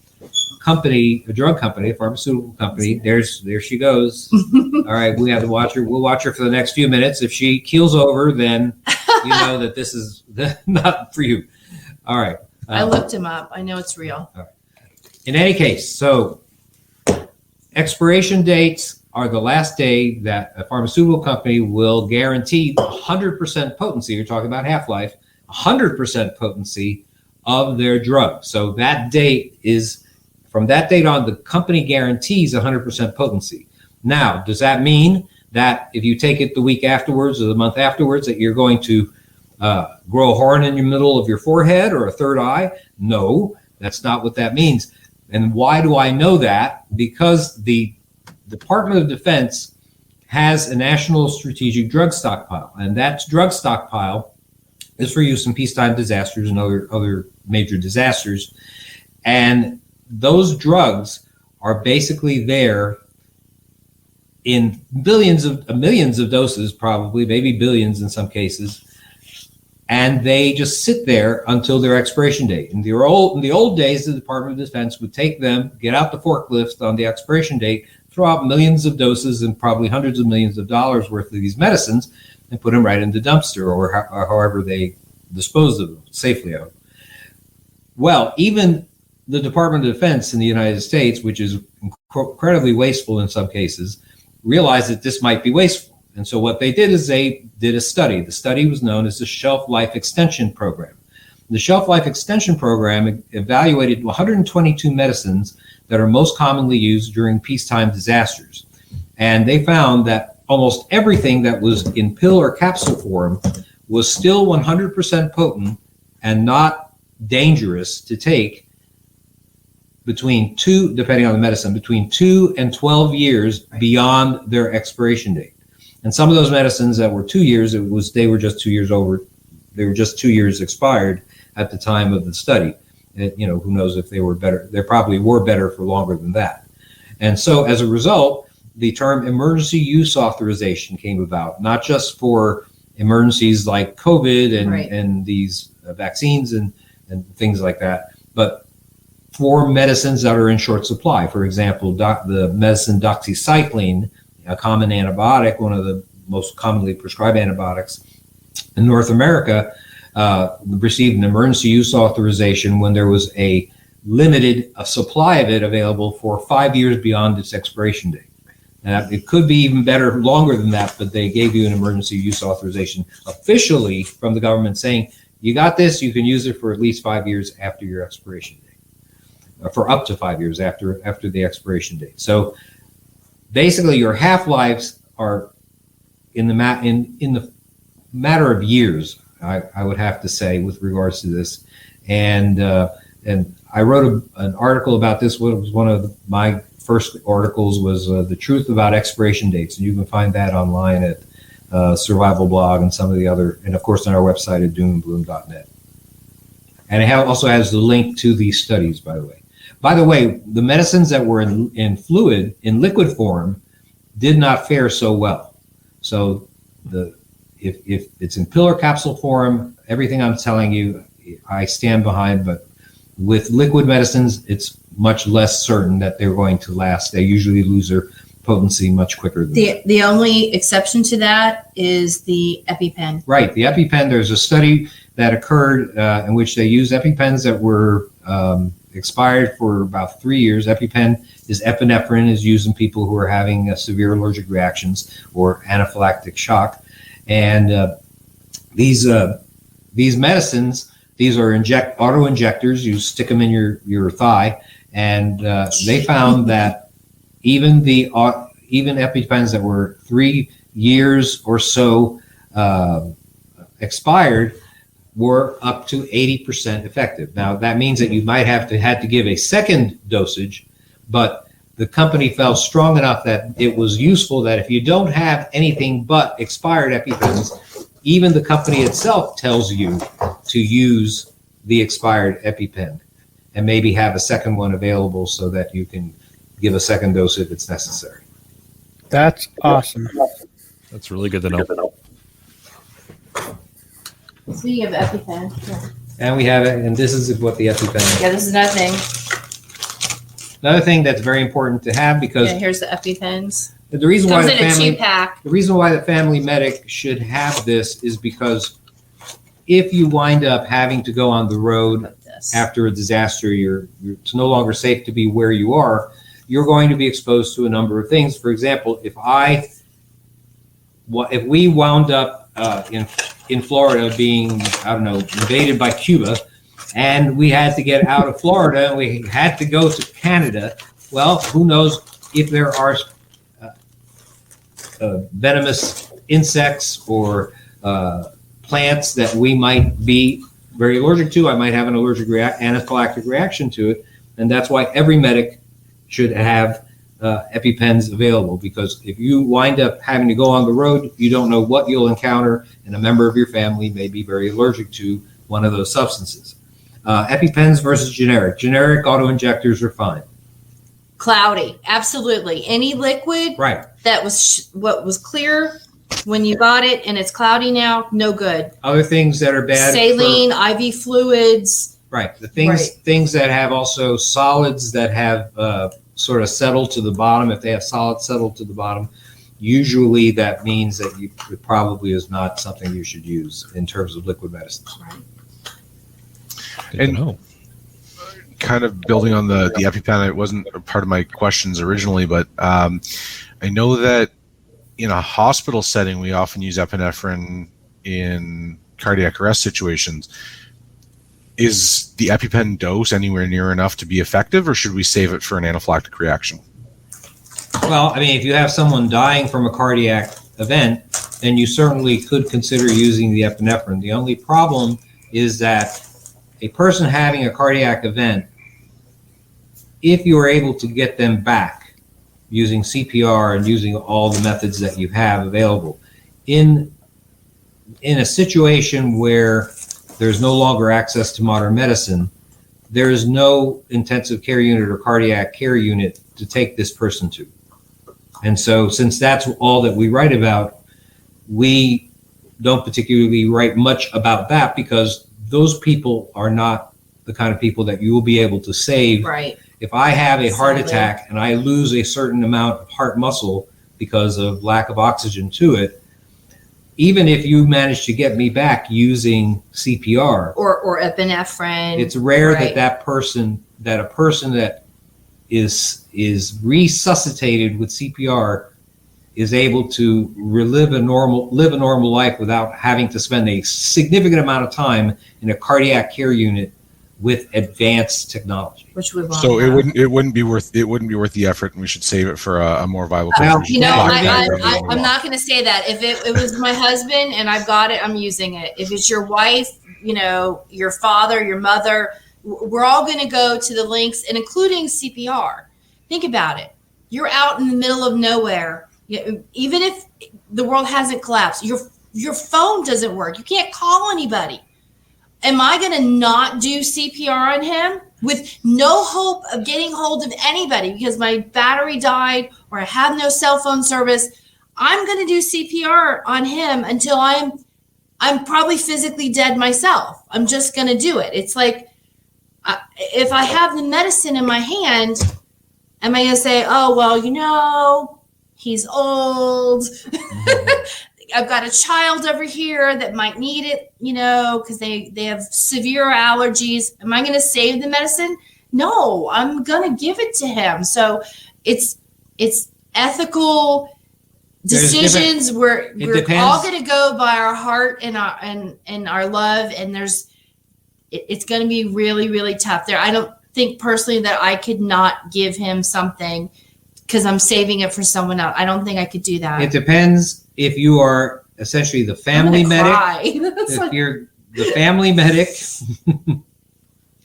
drug company, a pharmaceutical company, there she goes. All right, we have to watch her. We'll watch her for the next few minutes. If she keels over, then you know that this is not for you. All right. I looked him up. I know it's real. All right. In any case, so expiration dates are the last day that a pharmaceutical company will guarantee 100% potency. You're talking about half-life, 100% potency of their drug. So that date is, from that date on, the company guarantees 100% potency. Now, does that mean that if you take it the week afterwards or the month afterwards that you're going to grow a horn in the middle of your forehead or a third eye? No, that's not what that means. And why do I know that? Because the Department of Defense has a national strategic drug stockpile, and that drug stockpile is for use in peacetime disasters and other major disasters. And those drugs are basically there in millions of doses, probably, maybe billions in some cases. And they just sit there until their expiration date. In the old days, the Department of Defense would take them, get out the forklift on the expiration date, throw out millions of doses and probably hundreds of millions of dollars worth of these medicines and put them right in the dumpster or however they disposed of them safely of. Well, even the Department of Defense in the United States, which is incredibly wasteful in some cases, realized that this might be wasteful. And so what they did is they did a study. The study was known as the Shelf Life Extension Program. The Shelf Life Extension Program evaluated 122 medicines that are most commonly used during peacetime disasters. And they found that almost everything that was in pill or capsule form was still 100% potent and not dangerous to take between 2 and 12 years beyond their expiration date. And some of those medicines that were 2 years, they were just 2 years over. They were just 2 years expired at the time of the study. Who knows if they were better? They probably were better for longer than that. And so as a result, the term emergency use authorization came about, not just for emergencies like COVID and these vaccines and things like that, but for medicines that are in short supply. For example, the medicine doxycycline, a common antibiotic, one of the most commonly prescribed antibiotics in North America, received an emergency use authorization when there was a limited supply of it available for 5 years beyond its expiration date. And it could be even better, longer than that, but they gave you an emergency use authorization officially from the government saying, you got this, you can use it for at least 5 years after your expiration date, for up to 5 years after the expiration date. So basically, your half-lives are in the matter of years, I would have to say, with regards to this. And I wrote an article about this. One of my first articles was The Truth About Expiration Dates. And you can find that online at Survival Blog and some of the other, and of course on our website at doomandbloom.net. And it also has the link to these studies, by the way. By the way, the medicines that were in liquid form, did not fare so well. So if it's in pill or capsule form, everything I'm telling you, I stand behind. But with liquid medicines, it's much less certain that they're going to last. They usually lose their potency much quicker than that. The only exception to that is the Epipen. Right, the Epipen. There's a study that occurred in which they used EpiPens that were expired for about 3 years. Epipen is epinephrine, is used in people who are having severe allergic reactions or anaphylactic shock. And these medicines, these are auto injectors. You stick them in your thigh, and they found that even EpiPens that were 3 years or so expired were up to 80% effective. Now that means that you might had to give a second dosage, but the company felt strong enough that it was useful that if you don't have anything but expired EpiPens, even the company itself tells you to use the expired EpiPen and maybe have a second one available so that you can give a second dose if it's necessary. That's awesome. That's really good to know. Speaking of EpiPen, yeah. And we have it, and this is what the EpiPen is. Yeah, this is another thing. Another thing that's very important to have, because Yeah, here's the EpiPens. the reason why Comes the in a family 2-pack. the reason why the family medic should have this is because if you wind up having to go on the road Like this. after a disaster, it's no longer safe to be where you are. You're going to be exposed to a number of things. For example, if we wound up in Florida being, I don't know, invaded by Cuba, and we had to get out of Florida and we had to go to Canada, well, who knows if there are venomous insects or plants that we might be very allergic to. I might have an allergic anaphylactic reaction to it, and that's why every medic should have EpiPens available, because if you wind up having to go on the road, you don't know what you'll encounter, and a member of your family may be very allergic to one of those substances. EpiPens versus generic. Generic auto-injectors are fine. Cloudy, absolutely. Any liquid Right. that was what was clear when you got it and it's cloudy now, no good. Other things that are bad. Saline, IV fluids. Right. The things that have also solids that have sort of settled to the bottom. If they have solids settled to the bottom, usually that means that it probably is not something you should use in terms of liquid medicines. Right. Good to know. Kind of building on the EpiPen, it wasn't a part of my questions originally, but I know that in a hospital setting, we often use epinephrine in cardiac arrest situations. Is the EpiPen dose anywhere near enough to be effective, or should we save it for an anaphylactic reaction? Well, I mean, if you have someone dying from a cardiac event, then you certainly could consider using the epinephrine. The only problem is that a person having a cardiac event, if you are able to get them back using CPR and using all the methods that you have available, in a situation where there's no longer access to modern medicine, there is no intensive care unit or cardiac care unit to take this person to. And so since that's all that we write about, we don't particularly write much about that, because those people are not the kind of people that you will be able to save. Right. If I have a heart Exactly. attack and I lose a certain amount of heart muscle because of lack of oxygen to it, even if you manage to get me back using CPR, Or epinephrine. it's rare Right. that a person that is resuscitated with CPR is able to live a normal life without having to spend a significant amount of time in a cardiac care unit with advanced technology. Which we won't So have. it wouldn't be worth the effort, and we should save it for a more viable. Well, patient. You know, Yeah, I'm not going to say that. If it was my husband and I've got it, I'm using it. If it's your wife, you know, your father, your mother, we're all going to go to the links, and including CPR. Think about it. You're out in the middle of nowhere. Even if the world hasn't collapsed, your phone doesn't work. You can't call anybody. Am I going to not do CPR on him with no hope of getting hold of anybody because my battery died or I have no cell phone service? I'm going to do CPR on him until I'm probably physically dead myself. I'm just going to do it. It's like, if I have the medicine in my hand, am I going to say, oh, well, you know, he's old. I've got a child over here that might need it, you know, because they have severe allergies. Am I going to save the medicine? No, I'm going to give it to him. So it's ethical decisions. We're depends. all going to go by our heart and our love, and it's going to be really, really tough there. I don't think personally that I could not give him something because I'm saving it for someone else. I don't think I could do that. It depends if you are essentially the family medic. If you're the family medic, I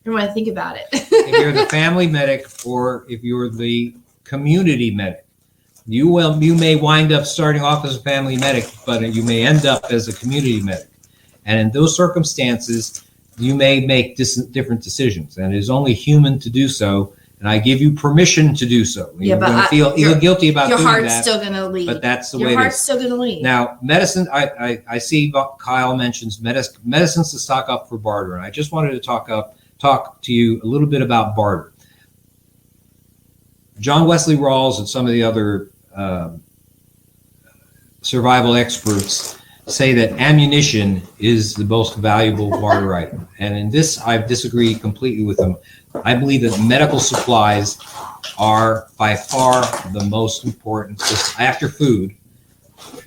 don't want to think about it. if you're the family medic, or if you're the community medic, you may wind up starting off as a family medic, but you may end up as a community medic. And in those circumstances, you may make different decisions, and it is only human to do so. And I give you permission to do so. Yeah, you're going to feel guilty about doing that. Your heart's still going to lead. But that's the way it is. Your heart's still going to lead. Now, medicine, I see Kyle mentions medicines to stock up for barter. And I just wanted to talk to you a little bit about barter. John Wesley Rawls and some of the other survival experts say that ammunition is the most valuable barter item. And in this, I disagree completely with them. I believe that medical supplies are by far the most important, just after food,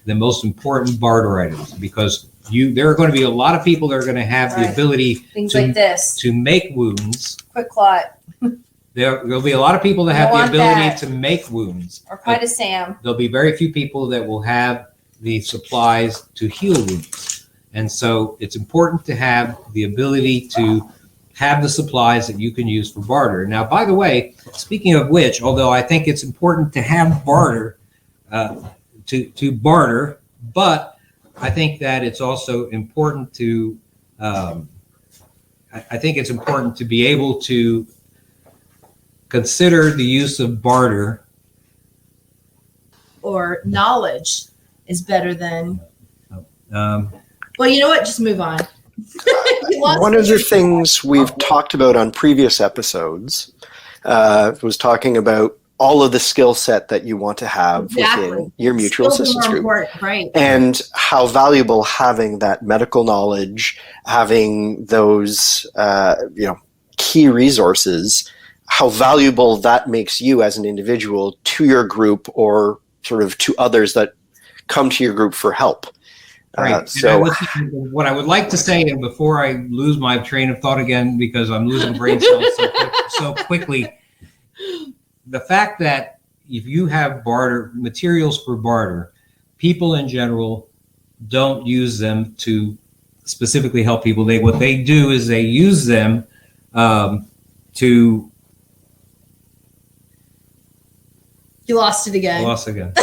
the most important barter items, because there are going to be a lot of people that are going to have the ability like this to make wounds. Quick clot. There'll be a lot of people that have the ability to make wounds. Or quite a Sam. There'll be very few people that will have the supplies to heal wounds. And so it's important to have the ability to have the supplies that you can use for barter. Now, by the way, speaking of which, although I think it's important to have barter, to barter, but I think that it's also important to, I think it's important to be able to consider the use of barter. Or knowledge is better than. Well, you know what? Just move on. One of the things we've talked about on previous episodes was talking about all of the skill set that you want to have within your mutual assistance group, right? And how valuable having that medical knowledge, having those key resources, how valuable that makes you as an individual to your group or sort of to others that come to your group for help. Right. What I would like to say, and before I lose my train of thought again, because I'm losing brain cells so quickly, the fact that if you have barter materials for barter, people in general don't use them to specifically help people. What they do is they use them to. You lost it again. Lost again.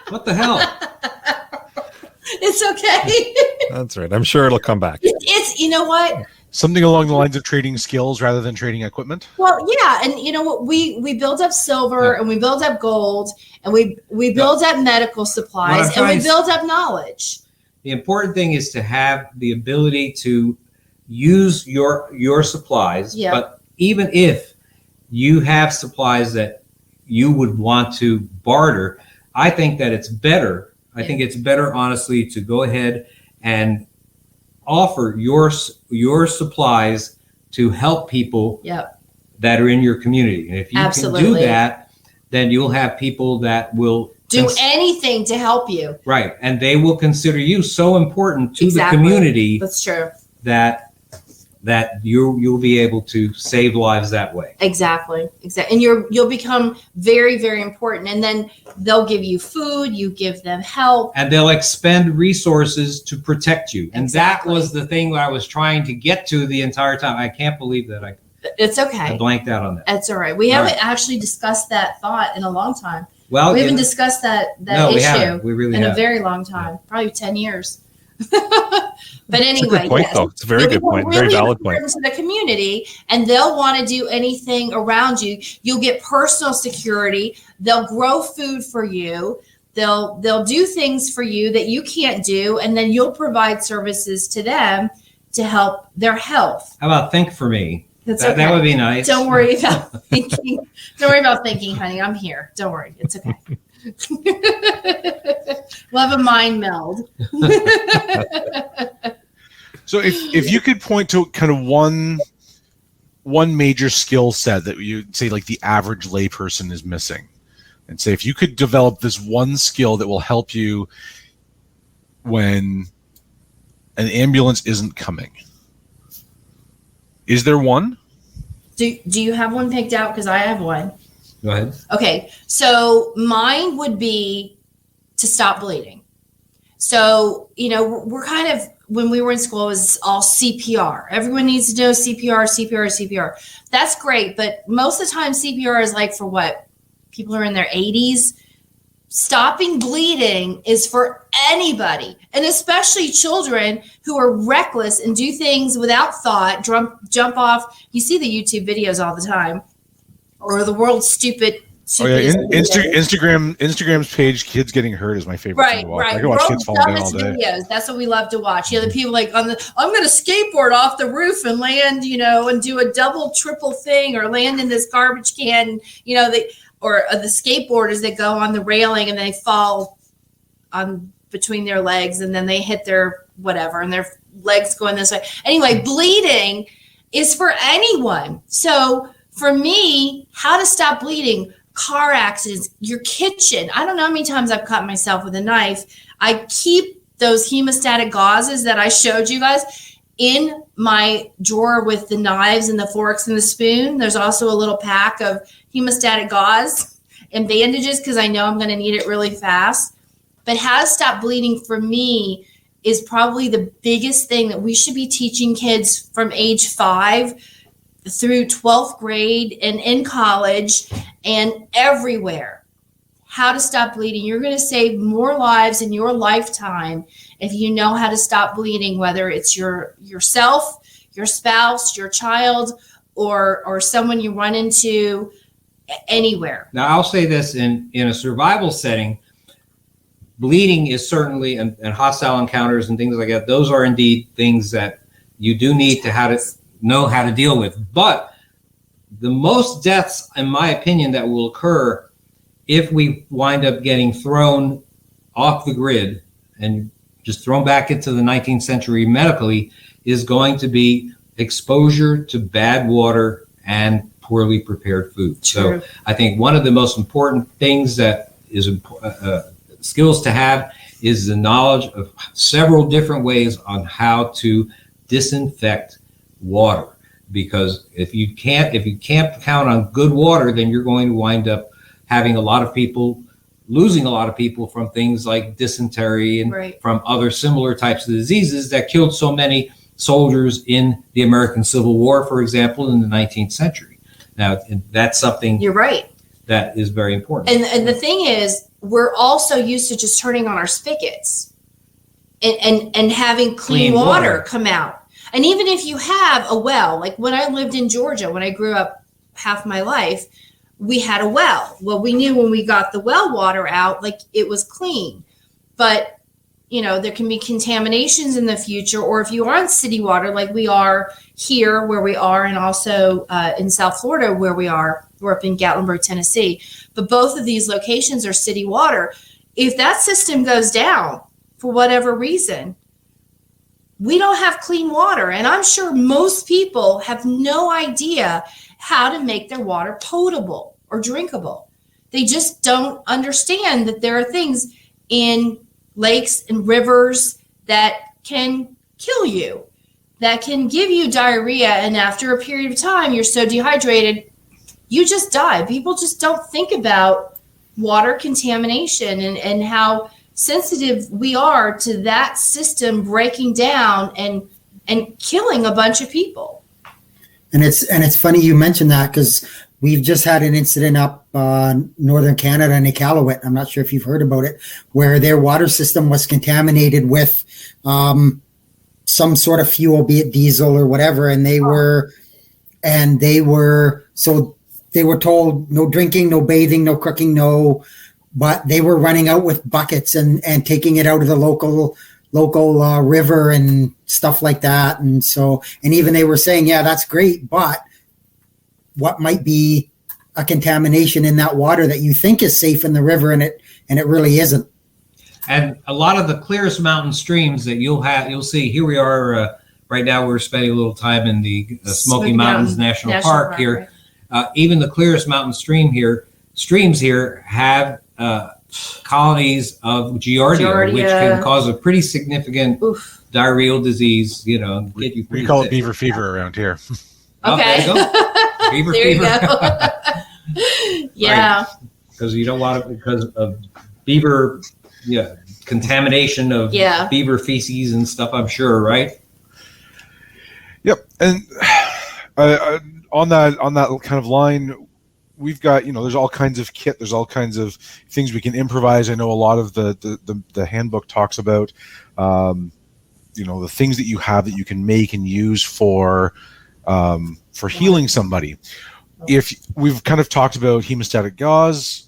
What the hell? It's okay. That's right. I'm sure it'll come back. It's, you know what? Something along the lines of trading skills rather than trading equipment. Well, yeah, and you know what? We build up silver and we build up gold and we build up medical supplies and we build up knowledge. The important thing is to have the ability to use your supplies. Yeah. But even if you have supplies that you would want to barter, I think that it's better. I think it's better, honestly, to go ahead and offer your supplies to help people that are in your community. And if you can do that, then you'll have people that will do anything to help you. Right. And they will consider you so important to the community. That's true. That you'll be able to save lives that way. Exactly. And you'll become very, very important. And then they'll give you food, you give them help. And they'll expend resources to protect you. And that was the thing that I was trying to get to the entire time. I can't believe that it's okay. I blanked out on that. That's all right. We haven't actually discussed that thought in a long time. Well, we haven't discussed that issue we really in haven't. A very long time, probably 10 years. But anyway, point, though. It's a very good point, really very valid point. To the community, and they'll want to do anything around you. You'll get personal security. They'll grow food for you. They'll do things for you that you can't do, and then you'll provide services to them to help their health. How about think for me? That would be nice. Don't worry about thinking. Don't worry about thinking, honey. I'm here. Don't worry. It's okay. We'll have a mind meld. So if you could point to kind of one major skill set that you say like the average layperson is missing, and say, if you could develop this one skill that will help you when an ambulance isn't coming, is there one? Do you have one picked out? Because I have one. Go ahead. Okay, so mine would be to stop bleeding. So, we're kind of, when we were in school, it was all CPR. Everyone needs to know CPR, CPR, CPR. That's great, but most of the time CPR is like for what? People are in their 80s. Stopping bleeding is for anybody, and especially children who are reckless and do things without thought, jump off. You see the YouTube videos all the time, or the world's stupidest Instagram's page, kids getting hurt, is my favorite thing to watch. I can watch kids falling down all day. Videos. That's what we love to watch. The people like I'm going to skateboard off the roof and land, and do a double, triple thing, or land in this garbage can, or the skateboarders that go on the railing and they fall on between their legs, and then they hit their whatever, and their legs going this way. Anyway, bleeding is for anyone. So for me, how to stop bleeding? Car accidents, your kitchen. I don't know how many times I've cut myself with a knife. I keep those hemostatic gauzes that I showed you guys in my drawer with the knives and the forks and the spoon. There's also a little pack of hemostatic gauze and bandages because I know I'm going to need it really fast. But how to stop bleeding for me is probably the biggest thing that we should be teaching kids from age 5 through 12th grade and in college and everywhere. How to stop bleeding. You're going to save more lives in your lifetime if you know how to stop bleeding, whether it's yourself, your spouse, your child, or someone you run into anywhere. Now, I'll say this, in a survival setting, bleeding is certainly, and hostile encounters and things like that, those are indeed things that you do need to know how to deal with. But the most deaths, in my opinion, that will occur if we wind up getting thrown off the grid and just thrown back into the 19th century medically is going to be exposure to bad water and poorly prepared food. True. So I think one of the most important things that is skills to have is the knowledge of several different ways on how to disinfect water, because if you can't count on good water, then you're going to wind up having losing a lot of people from things like dysentery and from other similar types of diseases that killed so many soldiers in the American Civil War, for example, in the 19th century. Now, that's something you're right, that is very important. And the thing is, we're also used to just turning on our spigots and having clean water come out. And even if you have a well, like when I lived in Georgia, when I grew up half my life, we had a well. Well, we knew when we got the well water out, like it was clean. But, there can be contaminations in the future. Or if you are on city water, like we are here where we are, and also in South Florida where we are, we're up in Gatlinburg, Tennessee. But both of these locations are city water. If that system goes down for whatever reason, we don't have clean water. And I'm sure most people have no idea how to make their water potable or drinkable. They just don't understand that there are things in lakes and rivers that can kill you, that can give you diarrhea. And after a period of time, you're so dehydrated, you just die. People just don't think about water contamination and how sensitive we are to that system breaking down and killing a bunch of people. And it's funny you mentioned that, because we've just had an incident up northern Canada in Iqaluit. I'm not sure if you've heard about it, where their water system was contaminated with some sort of fuel, be it diesel or whatever, and they were told no drinking, no bathing, no cooking, but they were running out with buckets and taking it out of the local river and stuff like that. And even they were saying, yeah, that's great, but what might be a contamination in that water that you think is safe in the river and it really isn't. And a lot of the clearest mountain streams that you'll see, here we are right now, we're spending a little time in the Smoky Mountains National Park here. Right. Even the clearest mountain stream here streams here have colonies of Giardia, which can cause a pretty significant diarrheal disease. You know, get you. We call it sick. beaver fever around here. Okay. Oh, beaver there fever. You go. Yeah. Because you don't want it because of beaver, contamination of beaver feces and stuff. I'm sure, right? Yep, and on that kind of line, we've got there's all kinds of kit, there's all kinds of things we can improvise. I know a lot of the handbook talks about the things that you have that you can make and use for healing somebody. If we've kind of talked about hemostatic gauze,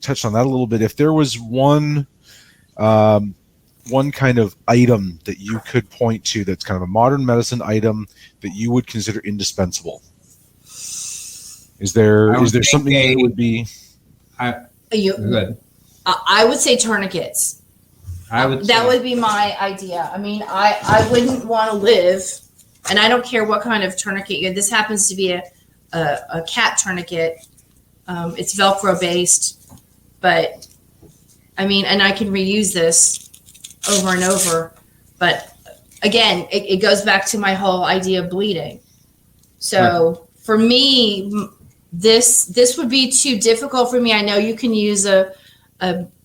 touched on that a little bit. If there was one kind of item that you could point to that's kind of a modern medicine item that you would consider indispensable, is there something that would be? I would say tourniquets. That would be my idea. I mean, I wouldn't want to live, and I don't care what kind of tourniquet. This happens to be a cat tourniquet. It's Velcro based, but I mean, and I can reuse this over and over. But again, it goes back to my whole idea of bleeding. So for me, this would be too difficult for me. I know you can use a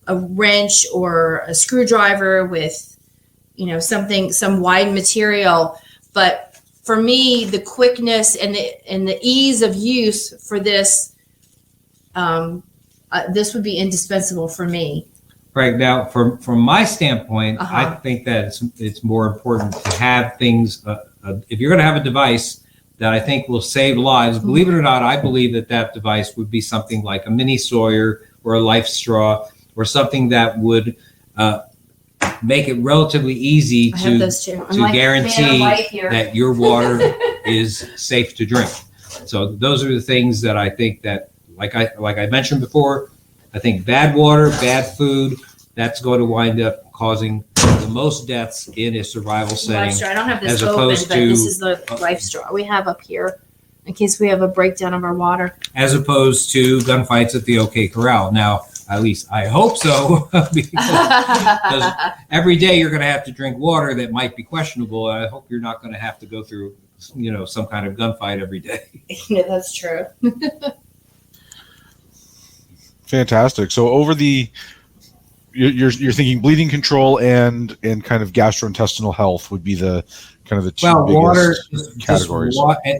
wrench or a screwdriver with, some wide material, but for me, the quickness and the ease of use for this, this would be indispensable for me. Right now, from my standpoint, I think that it's more important to have things. If you're going to have a device that I think will save lives, believe it or not, I believe that device would be something like a mini Sawyer or a Life Straw or something that would make it relatively easy to guarantee that your water is safe to drink. So those are the things that I think that, like I mentioned before, I think bad water, bad food, that's going to wind up causing the most deaths in a survival setting. Life Straw. I don't have this open, but this is the Life Straw we have up here in case we have a breakdown of our water. As opposed to gunfights at the OK Corral. Now, at least I hope so, because every day you're going to have to drink water that might be questionable. I hope you're not going to have to go through, some kind of gunfight every day. Yeah, that's true. Fantastic. So over you're thinking bleeding control and kind of gastrointestinal health would be the kind of the two biggest categories.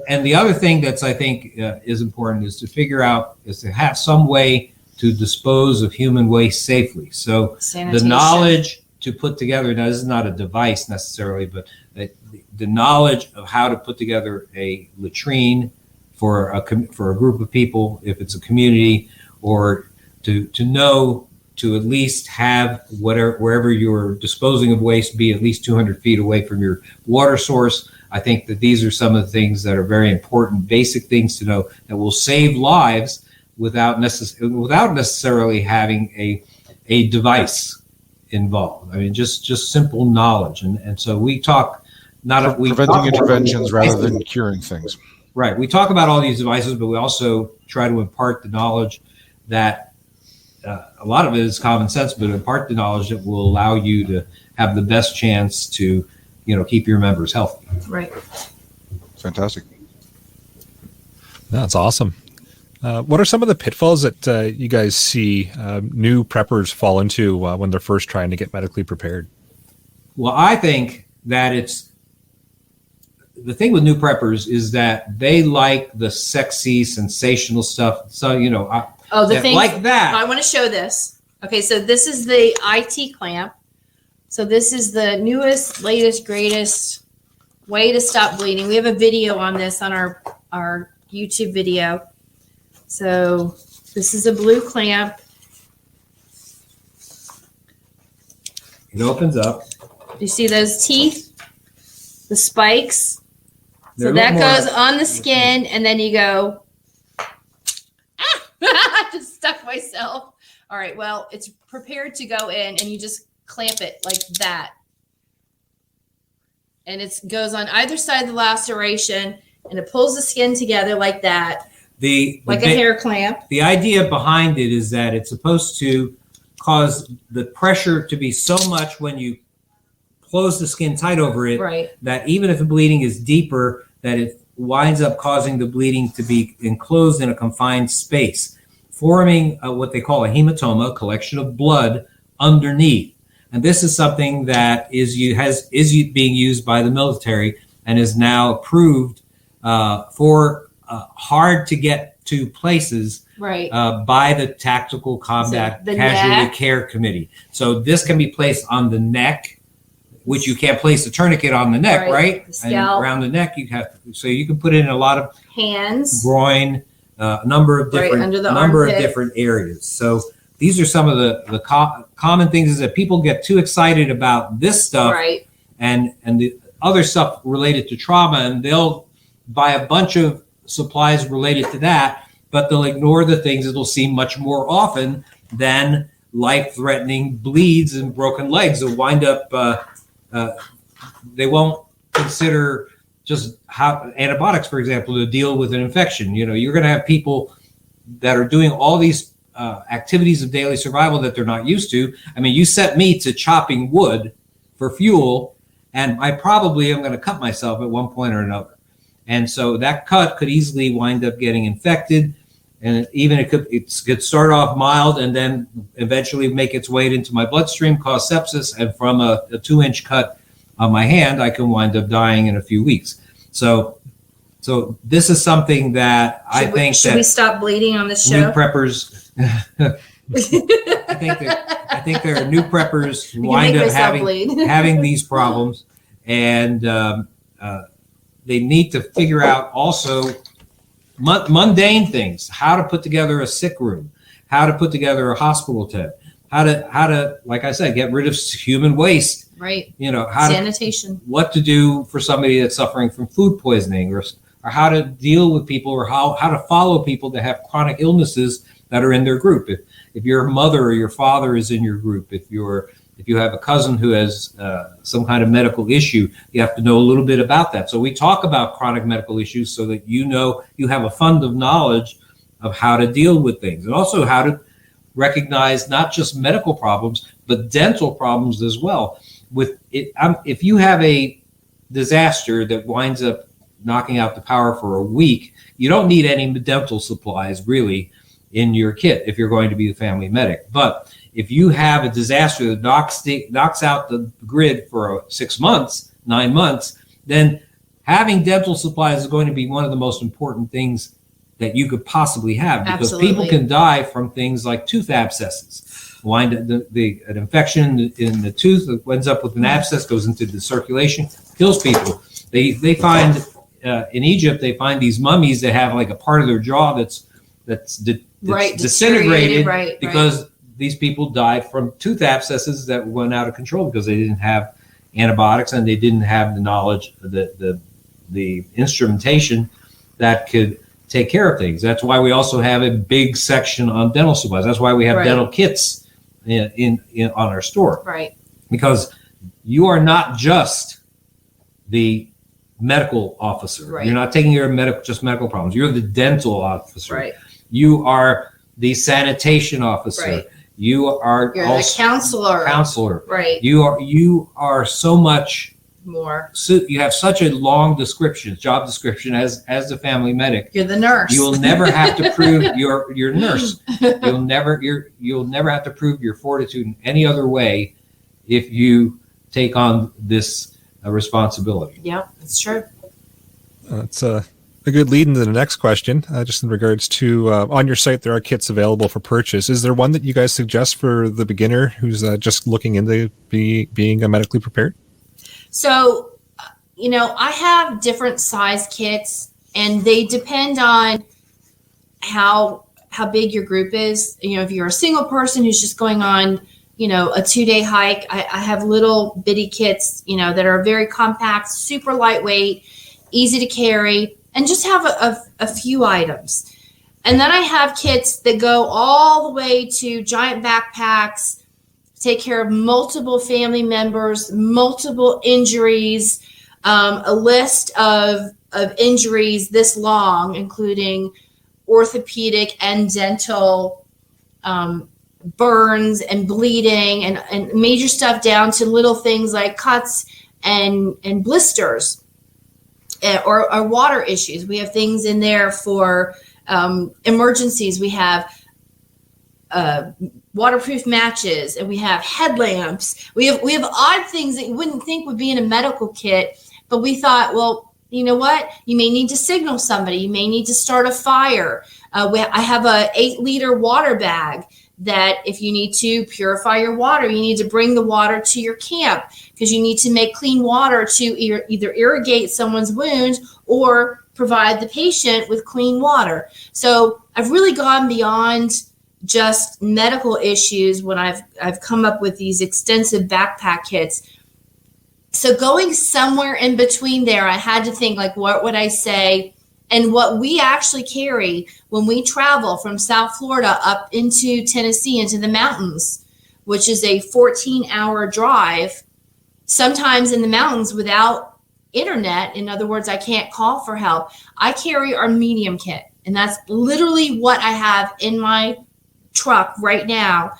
And the other thing that's I think is important is to have some way to dispose of human waste safely. So Sanitation. The knowledge to put together, now this is not a device necessarily, but the knowledge of how to put together a latrine for a group of people, if it's a community, or to know to at least have wherever you're disposing of waste be at least 200 feet away from your water source. I think that these are some of the things that are very important, basic things to know that will save lives without necessarily having a device involved. I mean, just simple knowledge. And so we talk preventing interventions rather than curing things. Right. We talk about all these devices, but we also try to impart the knowledge that a lot of it is common sense, but impart the knowledge that will allow you to have the best chance to, keep your members healthy. Right. Fantastic. That's awesome. What are some of the pitfalls that you guys see new preppers fall into when they're first trying to get medically prepared? Well, I think that the thing with new preppers is that they like the sexy, sensational stuff. So, the thing like that. I want to show this. Okay, so this is the IT clamp. So this is the newest, latest, greatest way to stop bleeding. We have a video on this on our YouTube video. So this is a blue clamp. It opens up. You see those teeth? The spikes? So that goes on the skin, and then you go, I just stuck myself. All right, well, it's prepared to go in, and you just clamp it like that. And it goes on either side of the laceration, and it pulls the skin together like that. like a hair clamp. The idea behind it is that it's supposed to cause the pressure to be so much when you close the skin tight over it, right, that even if the bleeding is deeper, that it winds up causing the bleeding to be enclosed in a confined space, forming what they call a hematoma, a collection of blood underneath. And this is something that is being used by the military and is now approved for hard to get to places, right, by the Tactical Combat Casualty Care Committee. So this can be placed on the neck, which you can't place a tourniquet on the neck, right? The scalp. And around the neck, so you can put it in a lot of hands, groin, a number of different under the number armpit. of different areas. So these are some of the common things, is that people get too excited about this stuff, right, and the other stuff related to trauma, and they'll buy a bunch of supplies related to that, but they'll ignore the things that they'll see much more often than life-threatening bleeds and broken legs. They'll wind up, they won't consider just how antibiotics, for example, to deal with an infection. You're going to have people that are doing all these activities of daily survival that they're not used to. I mean, you set me to chopping wood for fuel, and I probably am going to cut myself at one point or another. And so that cut could easily wind up getting infected, and it could start off mild and then eventually make its way into my bloodstream, cause sepsis, and from a 2-inch cut on my hand, I can wind up dying in a few weeks. So this is something that should we stop bleeding on this show? New preppers. I think there are new preppers who wind up having these problems, and they need to figure out also mundane things: how to put together a sick room, how to put together a hospital tent, how to, like I said, get rid of human waste. Right. Sanitation. What to do for somebody that's suffering from food poisoning, or how to deal with people, or how to follow people that have chronic illnesses that are in their group. If your mother or your father is in your group, if you have a cousin who has some kind of medical issue, you have to know a little bit about that. So we talk about chronic medical issues so that you have a fund of knowledge of how to deal with things, and also how to recognize not just medical problems, but dental problems as well. If you have a disaster that winds up knocking out the power for a week, you don't need any dental supplies really in your kit if you're going to be the family medic. But if you have a disaster that knocks out the grid for 6 months, 9 months, then having dental supplies is going to be one of the most important things that you could possibly have, because people can die from things like tooth abscesses. An infection in the tooth that ends up with an abscess, goes into the circulation, kills people. They find in Egypt, they find these mummies that have like a part of their jaw that's disintegrated, because these people died from tooth abscesses that went out of control because they didn't have antibiotics and they didn't have the knowledge, the instrumentation that could take care of things. That's why we also have a big section on dental supplies. That's why we have dental kits in on our store. Right. Because you are not just the medical officer. Right. You're not taking care of medical problems. You're the dental officer. Right. You are the sanitation officer. Right. You're the counselor. Right. You are so much more. So you have such a long job description as the family medic. You're the nurse. You will never have to prove you're nurse. You'll never have to prove your fortitude in any other way if you take on this responsibility. Yeah, that's true. It's a good lead into the next question, just in regards to on your site, there are kits available for purchase. Is there one that you guys suggest for the beginner who's just looking into being medically prepared? So, I have different size kits, and they depend on how big your group is. If you're a single person who's just going on, a 2-day hike, I have little bitty kits, that are very compact, super lightweight, easy to carry, and just have a few items. And then I have kits that go all the way to giant backpacks, take care of multiple family members, multiple injuries, a list of injuries this long, including orthopedic and dental burns and bleeding and major stuff down to little things like cuts and blisters or water issues. We have things in there for emergencies. We have waterproof matches, and we have headlamps. We have odd things that you wouldn't think would be in a medical kit, but we thought, well, you know what? You may need to signal somebody. You may need to start a fire. I have a 8-liter water bag that if you need to purify your water, you need to bring the water to your camp because you need to make clean water to either irrigate someone's wound or provide the patient with clean water. So I've really gone beyond just medical issues when I've come up with these extensive backpack kits. So going somewhere in between there, I had to think, like, what would I say? And what we actually carry when we travel from South Florida up into Tennessee, into the mountains, which is a 14-hour drive, sometimes in the mountains without internet. In other words, I can't call for help. I carry our medium kit, and that's literally what I have in my truck right now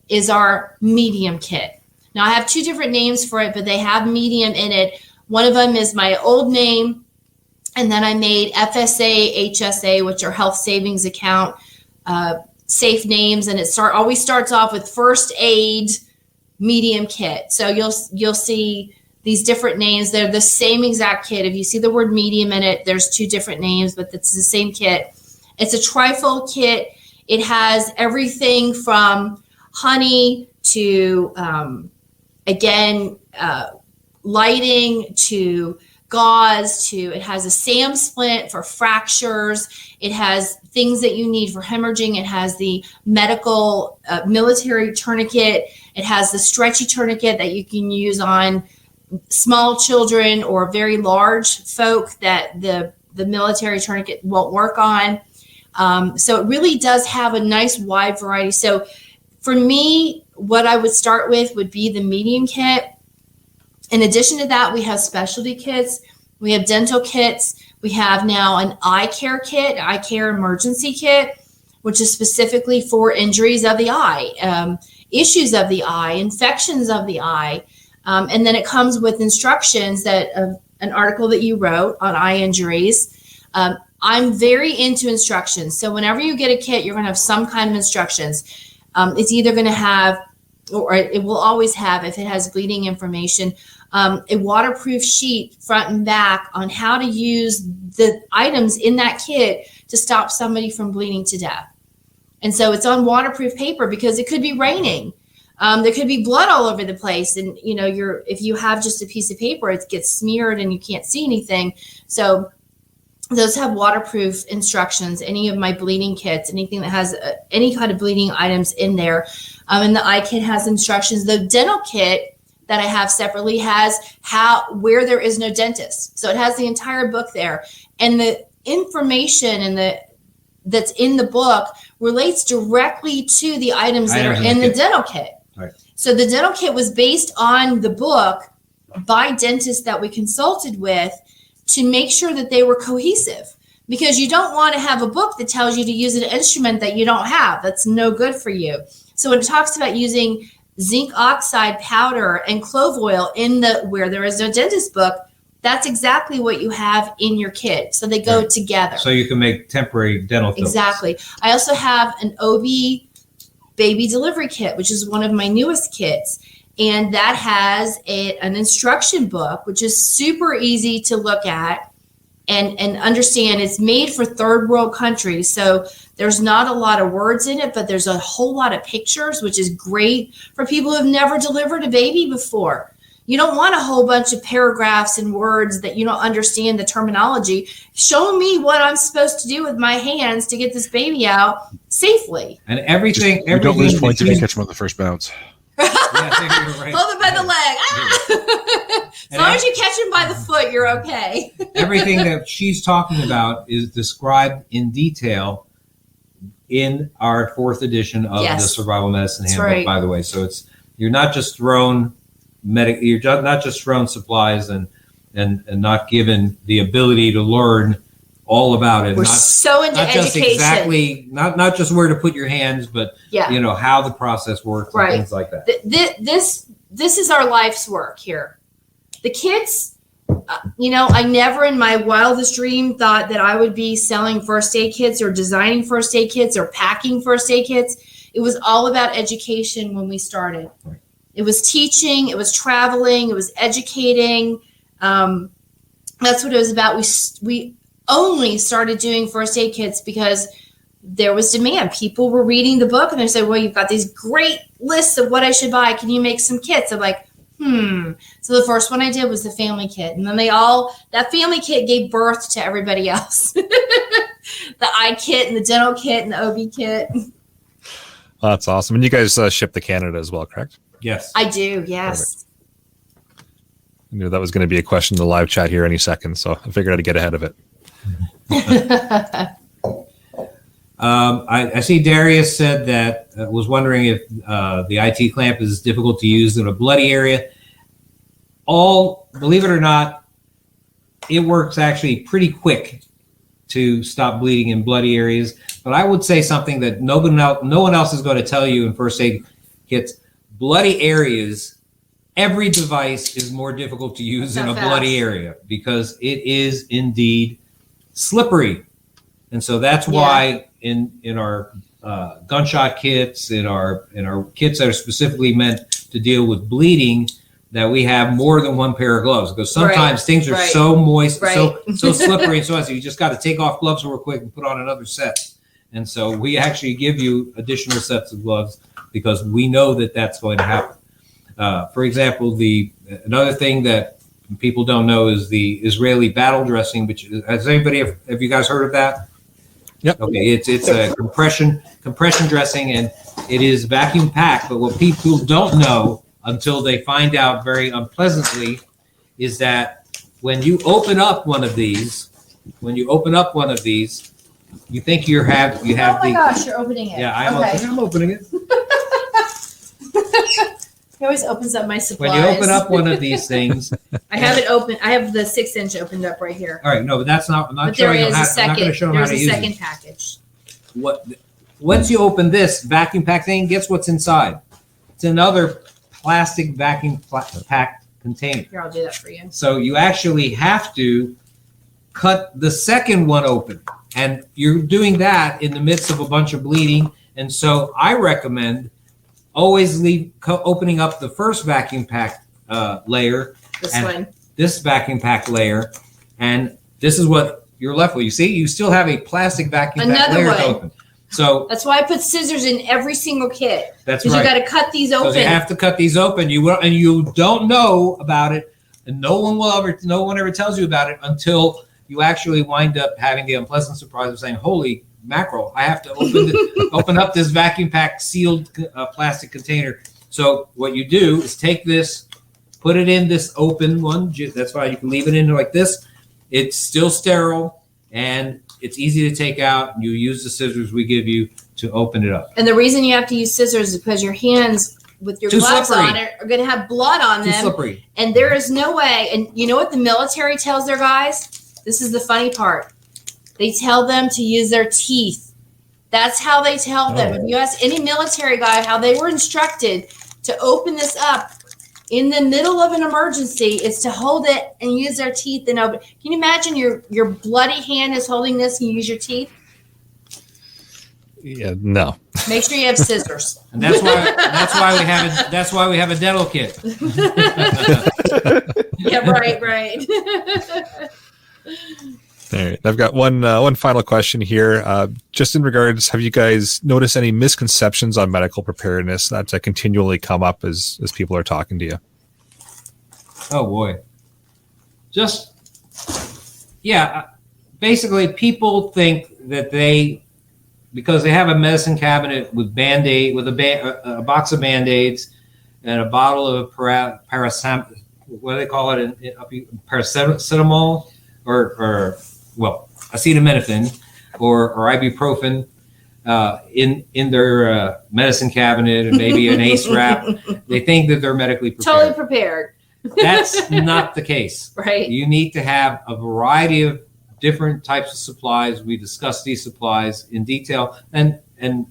is our medium kit. Now, I have 2 different names for it, but they have medium in it. One of them is my old name, and then I made FSA, HSA, which are health savings account, safe names, and it always starts off with first aid medium kit. So you'll see these different names. They're the same exact kit. If you see the word medium in it, there's 2 different names, but it's the same kit. It's a trifold kit. It has everything from honey to, lighting to gauze to, it has a SAM splint for fractures. It has things that you need for hemorrhaging. It has the medical military tourniquet. It has the stretchy tourniquet that you can use on small children or very large folk that the military tourniquet won't work on. So it really does have a nice wide variety. So for me, what I would start with would be the medium kit. In addition to that, we have specialty kits. We have dental kits. We have now an eye care kit, eye care emergency kit, which is specifically for injuries of the eye, issues of the eye, infections of the eye. And then it comes with instructions that an article that you wrote on eye injuries. I'm very into instructions. So whenever you get a kit, you're going to have some kind of instructions. It's either going to have, or it will always have, if it has bleeding information, a waterproof sheet front and back on how to use the items in that kit to stop somebody from bleeding to death. And so it's on waterproof paper because it could be raining. There could be blood all over the place. And, if you have just a piece of paper, it gets smeared and you can't see anything. So those have waterproof instructions. Any of my bleeding kits, anything that has any kind of bleeding items in there. And the eye kit has instructions. The dental kit that I have separately has where there is no dentist. So it has the entire book there. And the information that's in the book relates directly to the items that are in the dental kit. Right. So the dental kit was based on the book by dentists that we consulted with to make sure that they were cohesive, because you don't want to have a book that tells you to use an instrument that you don't have. That's no good for you. So when it talks about using zinc oxide powder and clove oil in where there is no dentist book, that's exactly what you have in your kit. So they go together. So you can make temporary dental fillings. Exactly. I also have an Obi Baby Delivery Kit, which is one of my newest kits. And that has an instruction book, which is super easy to look at and understand. It's made for third world countries. So there's not a lot of words in it, but there's a whole lot of pictures, which is great for people who have never delivered a baby before. You don't want a whole bunch of paragraphs and words that you don't understand the terminology. Show me what I'm supposed to do with my hands to get this baby out safely. And everything. Don't lose points if you catch him on the first bounce. Right. Hold it by the leg. As long as you catch him by the foot, you're okay. Everything that she's talking about is described in detail in our 4th edition of the Survival Medicine Handbook, by the way. So you're not just thrown supplies and not given the ability to learn all about it. We're so into not just education. exactly, not just where to put your hands, but Yeah. you know how the process works and Right. things like that. This is our life's work here. The kids, you know, I never in my wildest dream thought that I would be selling first aid kits or designing first aid kits or packing first aid kits. It was all about education when we started. It was teaching, it was traveling, it was educating. That's what it was about. We only started doing first aid kits because there was demand. People were reading the book and they said, well, you've got these great lists of what I should buy. Can you make some kits? I'm like, So the first one I did was the family kit. And then that family kit gave birth to everybody else. The eye kit and the dental kit and the OB kit. Well, that's awesome. And you guys ship to Canada as well, correct? Yes. I do, yes. I knew that was going to be a question in the live chat here any second, so I figured I'd get ahead of it. I see Darius said that was wondering if the IT clamp is difficult to use in a bloody area. Believe it or not, it works actually pretty quick to stop bleeding in bloody areas. But I would say something that no one else is going to tell you in first aid kits. Bloody areas, every device is more difficult to use in a bloody area because it is indeed slippery. And so that's why in our gunshot kits, in our kits that are specifically meant to deal with bleeding, that we have more than one pair of gloves because sometimes things are so moist, so slippery, and so on. So you just got to take off gloves real quick and put on another set. And so we actually give you additional sets of gloves because we know that that's going to happen. For example, another thing that people don't know is the Israeli battle dressing. Which have you guys heard of that? Yep. Okay, it's a compression dressing, and it is vacuum packed. But what people don't know until they find out very unpleasantly is that when you open up one of these, you think you have. Oh my gosh, you're opening it. Yeah, I'm opening it. He always opens up my supplies. When you open up one of these things, I have it open. I have the 6-inch opened up right here. All right, no, but that's not. I'm not But there showing is them a how. I'm not going to show them how There's to a use second it. package. Once you open this vacuum pack thing, guess what's inside? It's another plastic vacuum pack container. Here, I'll do that for you. So you actually have to cut the second one open, and you're doing that in the midst of a bunch of bleeding. And so I recommend always opening up the first vacuum pack layer. This vacuum pack layer, and this is what you're left with. You see, you still have a plastic vacuum pack layer to open. So that's why I put scissors in every single kit. That's right. Because you got to cut these open. You have to cut these open. You don't know about it, and no one ever tells you about it until you actually wind up having the unpleasant surprise of saying, "Holy mackerel! I have to open up this vacuum pack sealed plastic container." So what you do is take this, put it in this open one. That's why you can leave it in like this. It's still sterile and it's easy to take out. You use the scissors we give you to open it up. And the reason you have to use scissors is because your hands with your gloves on it are going to have blood on them. Too slippery. And there is no way. And you know what the military tells their guys? This is the funny part. They tell them to use their teeth. That's how they tell them. If you ask any military guy how they were instructed to open this up in the middle of an emergency, is to hold it and use their teeth and open. Can you imagine your bloody hand is holding this and you use your teeth? Yeah, no. Make sure you have scissors. And that's why we have a dental kit. Yeah, right. All right, I've got one final question here. Just in regards, have you guys noticed any misconceptions on medical preparedness that continually come up as people are talking to you? Oh boy, basically people think that because they have a medicine cabinet with a box of Band-Aids and a bottle of paracetamol, what do they call it? Paracetamol or acetaminophen or ibuprofen in their medicine cabinet and maybe an ACE wrap. They think that they're medically prepared. Totally prepared. That's not the case. Right. You need to have a variety of different types of supplies. We discuss these supplies in detail. And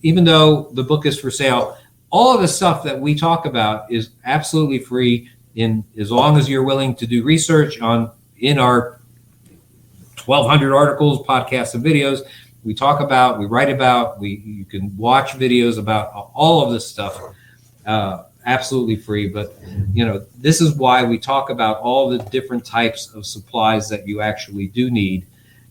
even though the book is for sale, all of the stuff that we talk about is absolutely free in as long as you're willing to do research in our 1,200 articles, podcasts, and videos. We talk about, we write about, you can watch videos about all of this stuff, absolutely free. But, this is why we talk about all the different types of supplies that you actually do need.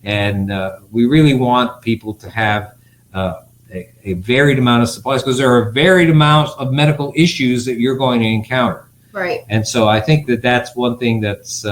And we really want people to have a varied amount of supplies, because there are varied amounts of medical issues that you're going to encounter. Right. And so I think that that's one thing that's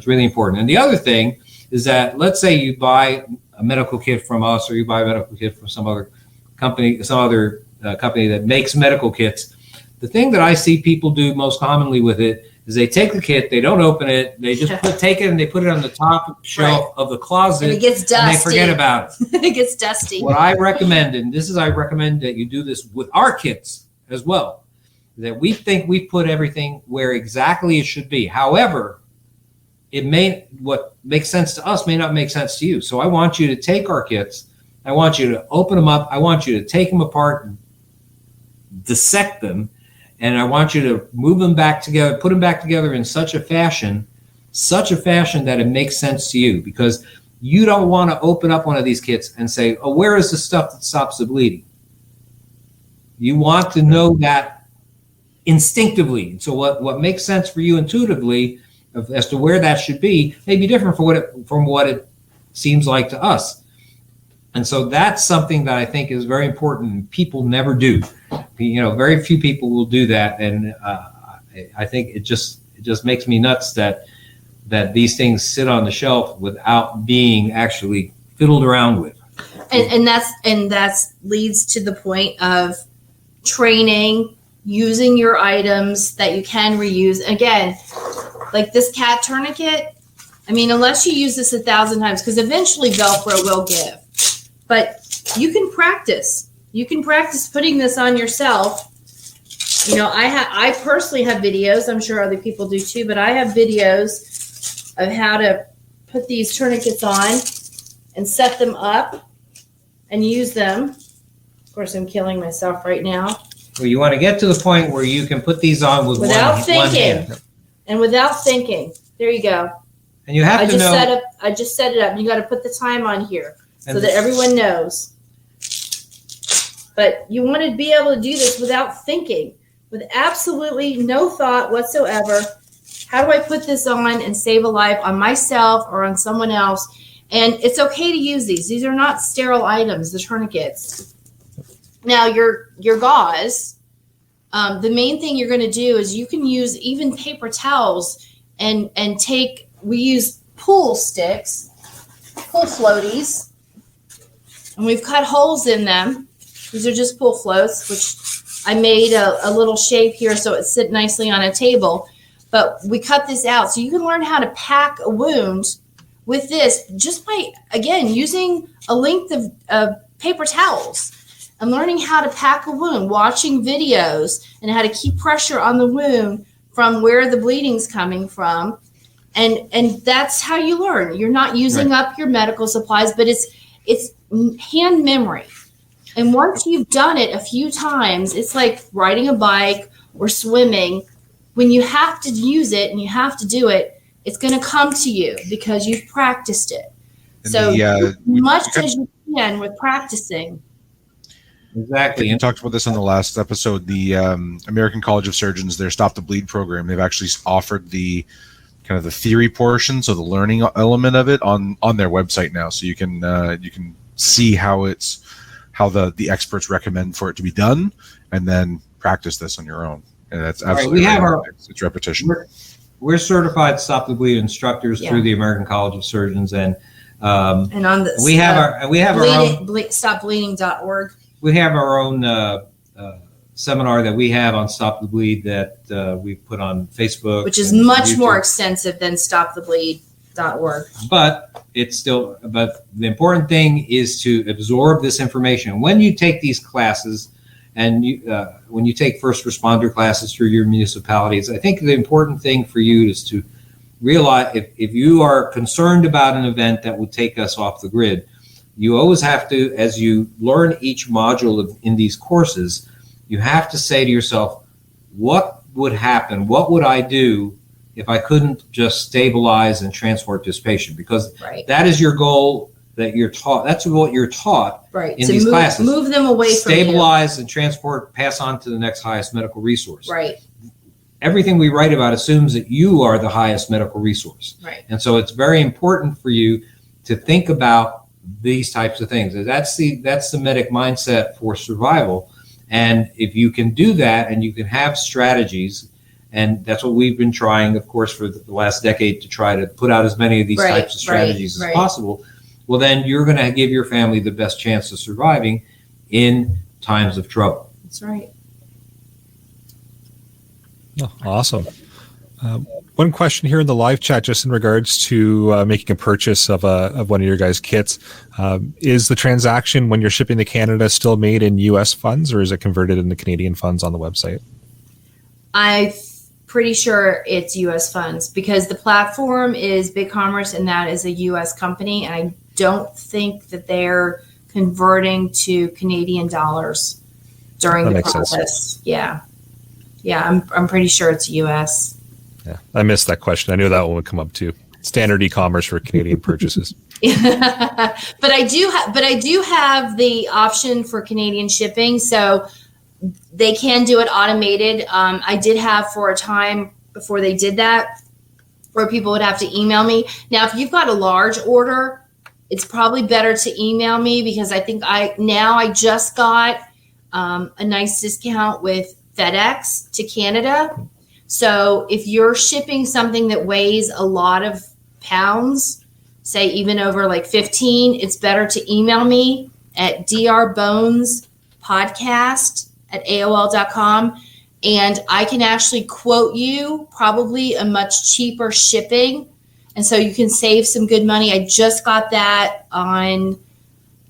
really important. And the other thing is that, let's say you buy a medical kit from us, or you buy a medical kit from some other company, company that makes medical kits. The thing that I see people do most commonly with it is they take the kit, they don't open it, they just take it and they put it on the top shelf of the closet, and it gets dusty. And they forget about it. It gets dusty. What I recommend, I recommend that you do this with our kits as well, that we think we put everything where exactly it should be. However, what makes sense to us may not make sense to you. So I want you to take our kits, I want you to open them up, I want you to take them apart, dissect them, and I want you to move them back together, put them back together in such a fashion that it makes sense to you, because you don't want to open up one of these kits and say, oh, where is the stuff that stops the bleeding? You want to know that instinctively. So what makes sense for you intuitively as to where that should be may be different from what it seems like to us. And so that's something that I think is very important, and people never do. Very few people will do that, and I think it just makes me nuts that these things sit on the shelf without being actually fiddled around with. And that's leads to the point of training, using your items that you can reuse. Again, like this cat tourniquet, I mean, unless you use this 1,000 times, because eventually Velcro will give. But you can practice. You can practice putting this on yourself. I personally have videos. I'm sure other people do too, but I have videos of how to put these tourniquets on and set them up and use them. Of course, I'm killing myself right now. Well, you want to get to the point where you can put these on without thinking. One hand. And without thinking. There you go. And you have to know. I just set it up. You got to put the time on here so that everyone knows. But you want to be able to do this without thinking, with absolutely no thought whatsoever. How do I put this on and save a life on myself or on someone else? And it's okay to use these. These are not sterile items, the tourniquets. Now, your gauze, the main thing you're going to do is you can use even paper towels and we use pool sticks, pool floaties, and we've cut holes in them. These are just pool floats, which I made a little shape here so it sit nicely on a table. But we cut this out so you can learn how to pack a wound with this just by, again, using a length of paper towels and learning how to pack a wound, watching videos and how to keep pressure on the wound from where the bleeding's coming from. And that's how you learn. You're not using up your medical supplies, but it's hand memory. And once you've done it a few times, it's like riding a bike or swimming. When you have to use it and you have to do it, it's going to come to you because you've practiced it. And so as you can with practicing. Exactly. You talked about this on the last episode. The American College of Surgeons, their Stop the Bleed program, they've actually offered the kind of the theory portion, so the learning element of it on their website now. So you can see how the experts recommend for it to be done, and then practice this on your own. And that's absolutely it's repetition. We're certified Stop the Bleed instructors through the American College of Surgeons, and on the we have our own stopbleeding.org. We have our own seminar that we have on Stop the Bleed that we put on Facebook, which is much YouTube. More extensive than stopthebleed.org. But the important thing is to absorb this information. When you take these classes, and when you take first responder classes through your municipalities, I think the important thing for you is to realize if you are concerned about an event that would take us off the grid, you always have to, as you learn each module in these courses, you have to say to yourself, what would happen? What would I do if I couldn't just stabilize and transport this patient? Because that is your goal that you're taught. That's what you're taught in these classes. Move them away from you. Stabilize and transport, pass on to the next highest medical resource. Right. Everything we write about assumes that you are the highest medical resource. Right. And so it's very important for you to think about these types of things. That's the medic mindset for survival. And if you can do that and you can have strategies, and that's what we've been trying, of course, for the last decade, to try to put out as many of these types of strategies as possible, well, then you're going to give your family the best chance of surviving in times of trouble. That's right. Oh, awesome. One question here in the live chat, just in regards to making a purchase of one of your guys' kits. Is the transaction when you're shipping to Canada still made in U.S. funds, or is it converted into Canadian funds on the website? I'm pretty sure it's U.S. funds, because the platform is BigCommerce, and that is a U.S. company, and I don't think that they're converting to Canadian dollars during the process. Sense. Yeah, I'm pretty sure it's U.S. Yeah, I missed that question. I knew that one would come up too. Standard e-commerce for Canadian purchases. But I do have the option for Canadian shipping, so they can do it automated. I did have for a time before they did that, where people would have to email me. Now, if you've got a large order, it's probably better to email me, because I think I just got a nice discount with FedEx to Canada. So if you're shipping something that weighs a lot of pounds, say even over like 15, it's better to email me at drbonespodcast@aol.com, and I can actually quote you probably a much cheaper shipping. And so you can save some good money. I just got that on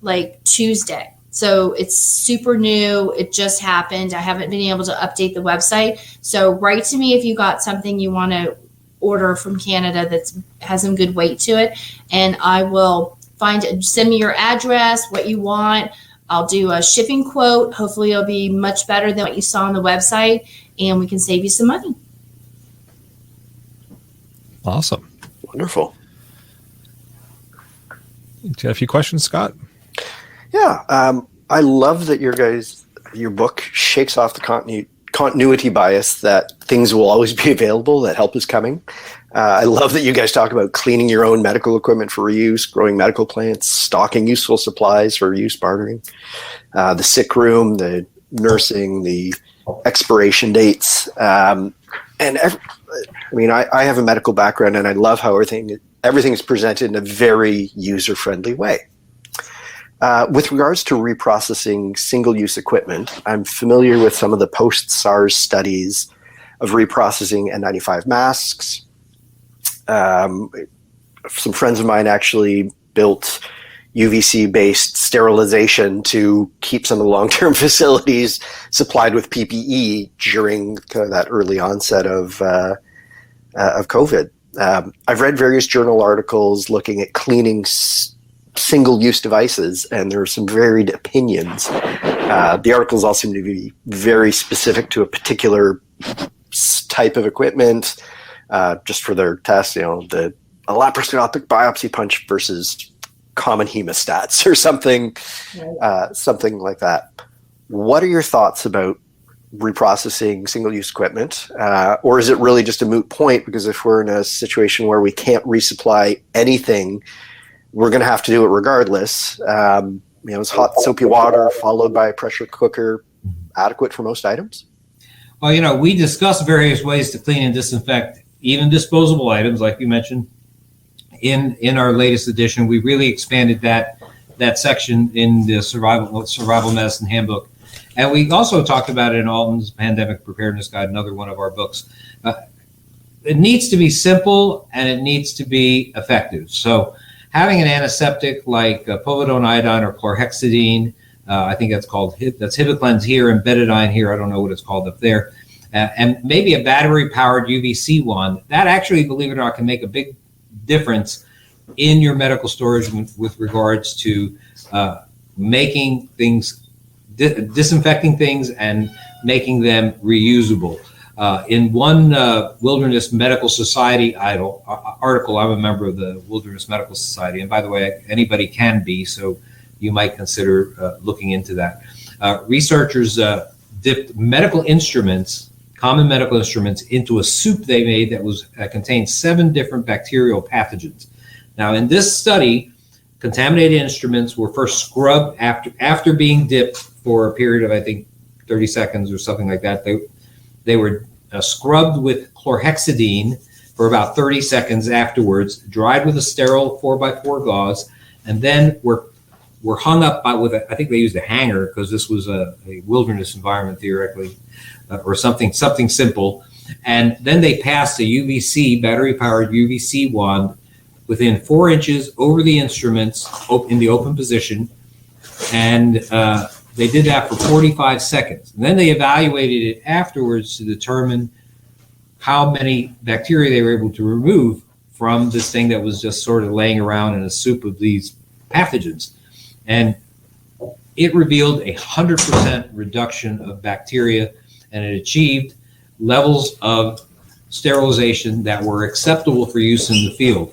like Tuesday. So it's super new. It just happened. I haven't been able to update the website. So write to me if you got something you want to order from Canada that has some good weight to it. And I will send me your address, what you want. I'll do a shipping quote. Hopefully it'll be much better than what you saw on the website, and we can save you some money. Awesome. Wonderful. Do you have a few questions, Scott? Yeah, I love that your book shakes off the continuity bias that things will always be available, that help is coming. I love that you guys talk about cleaning your own medical equipment for reuse, growing medical plants, stocking useful supplies for use, bartering, the sick room, the nursing, the expiration dates. I have a medical background, and I love how everything is presented in a very user-friendly way. With regards to reprocessing single-use equipment, I'm familiar with some of the post-SARS studies of reprocessing N95 masks. Some friends of mine actually built UVC-based sterilization to keep some of the long-term facilities supplied with PPE during that early onset of COVID. I've read various journal articles looking at cleaning single-use devices, and there are some varied opinions. The articles all seem to be very specific to a particular type of equipment, just for their tests, a laparoscopic biopsy punch versus common hemostats or something, something like that. What are your thoughts about reprocessing single-use equipment? Or is it really just a moot point? Because if we're in a situation where we can't resupply anything, we're going to have to do it regardless. Is hot soapy water followed by a pressure cooker adequate for most items? Well, we discuss various ways to clean and disinfect even disposable items, like you mentioned. In our latest edition, we really expanded that section in the survival medicine handbook. And we also talked about it in Alton's Pandemic Preparedness Guide, another one of our books. It needs to be simple, and it needs to be effective. So having an antiseptic like povidone iodine or chlorhexidine, I think that's Hibiclens here and betadine here, I don't know what it's called up there, and maybe a battery-powered UVC wand. That actually, believe it or not, can make a big difference in your medical storage with regards to making things, disinfecting things and making them reusable. In one Wilderness Medical Society article, I'm a member of the Wilderness Medical Society, and by the way, anybody can be, so you might consider looking into that. Researchers dipped medical instruments, common medical instruments, into a soup they made that contained 7 different bacterial pathogens. Now, in this study, contaminated instruments were first scrubbed after being dipped for a period of, I think, 30 seconds or something like that. They were scrubbed with chlorhexidine for about 30 seconds afterwards, dried with a sterile 4x4 gauze, and then were hung up I think they used a hanger because this was a wilderness environment theoretically, or something simple. And then they passed a UVC, battery-powered UVC wand within 4 inches over the instruments in the open position. And they did that for 45 seconds. And then they evaluated it afterwards to determine how many bacteria they were able to remove from this thing that was just sort of laying around in a soup of these pathogens. And it revealed 100% reduction of bacteria, and it achieved levels of sterilization that were acceptable for use in the field.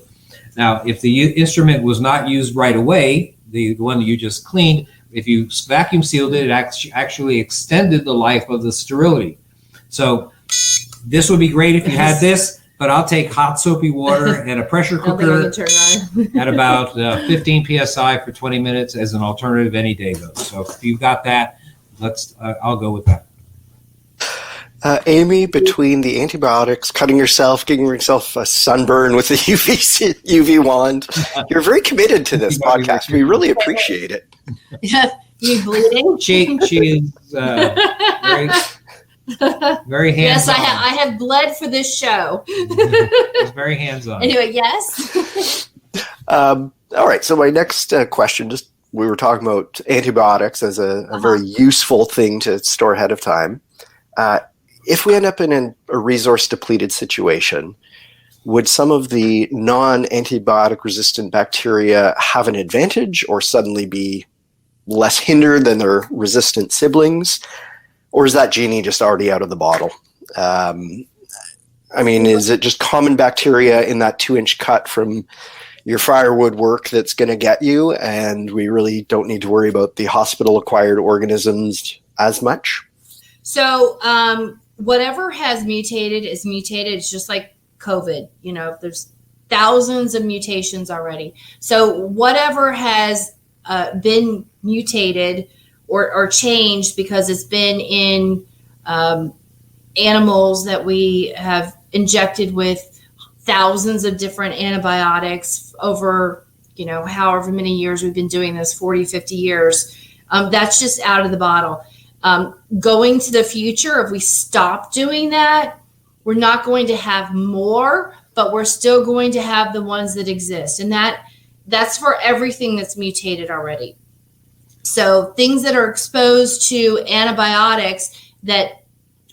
Now, if the instrument was not used right away, the one that you just cleaned, if you vacuum sealed it, it actually extended the life of the sterility. So this would be great if you had this, but I'll take hot soapy water and a pressure cooker at about 15 PSI for 20 minutes as an alternative any day, though. So if you've got that, I'll go with that. Amy, between the antibiotics, cutting yourself, getting yourself a sunburn with the UV wand, you're very committed to this podcast. We really appreciate it. You bleeding? She is very hands-on. Yes, I have bled for this show. She's very hands-on. Anyway, yes. All right. So my next question, we were talking about antibiotics as a very useful thing to store ahead of time. If we end up in a resource-depleted situation, would some of the non-antibiotic resistant bacteria have an advantage or suddenly be less hindered than their resistant siblings? Or is that genie just already out of the bottle? Is it just common bacteria in that 2-inch cut from your firewood work that's going to get you, and we really don't need to worry about the hospital-acquired organisms as much? So whatever has mutated is mutated. It's just like COVID. There's thousands of mutations already. So whatever has been mutated or changed because it's been in animals that we have injected with thousands of different antibiotics over, however many years we've been doing this, 40, 50 years. That's just out of the bottle. Going to the future, if we stop doing that, we're not going to have more, but we're still going to have the ones that exist. And that's for everything that's mutated already. So things that are exposed to antibiotics that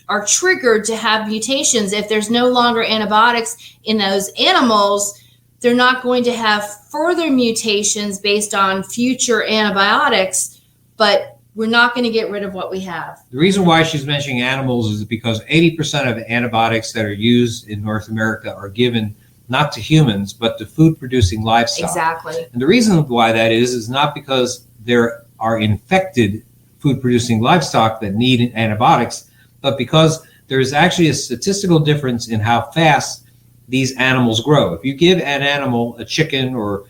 are triggered to have mutations, if there's no longer antibiotics in those animals, they're not going to have further mutations based on future antibiotics, but we're not going to get rid of what we have. The reason why she's mentioning animals is because 80% of antibiotics that are used in North America are given not to humans, but to food-producing livestock. Exactly. And the reason why that is not because there are infected food-producing livestock that need antibiotics, but because there is actually a statistical difference in how fast these animals grow. If you give an animal, a chicken or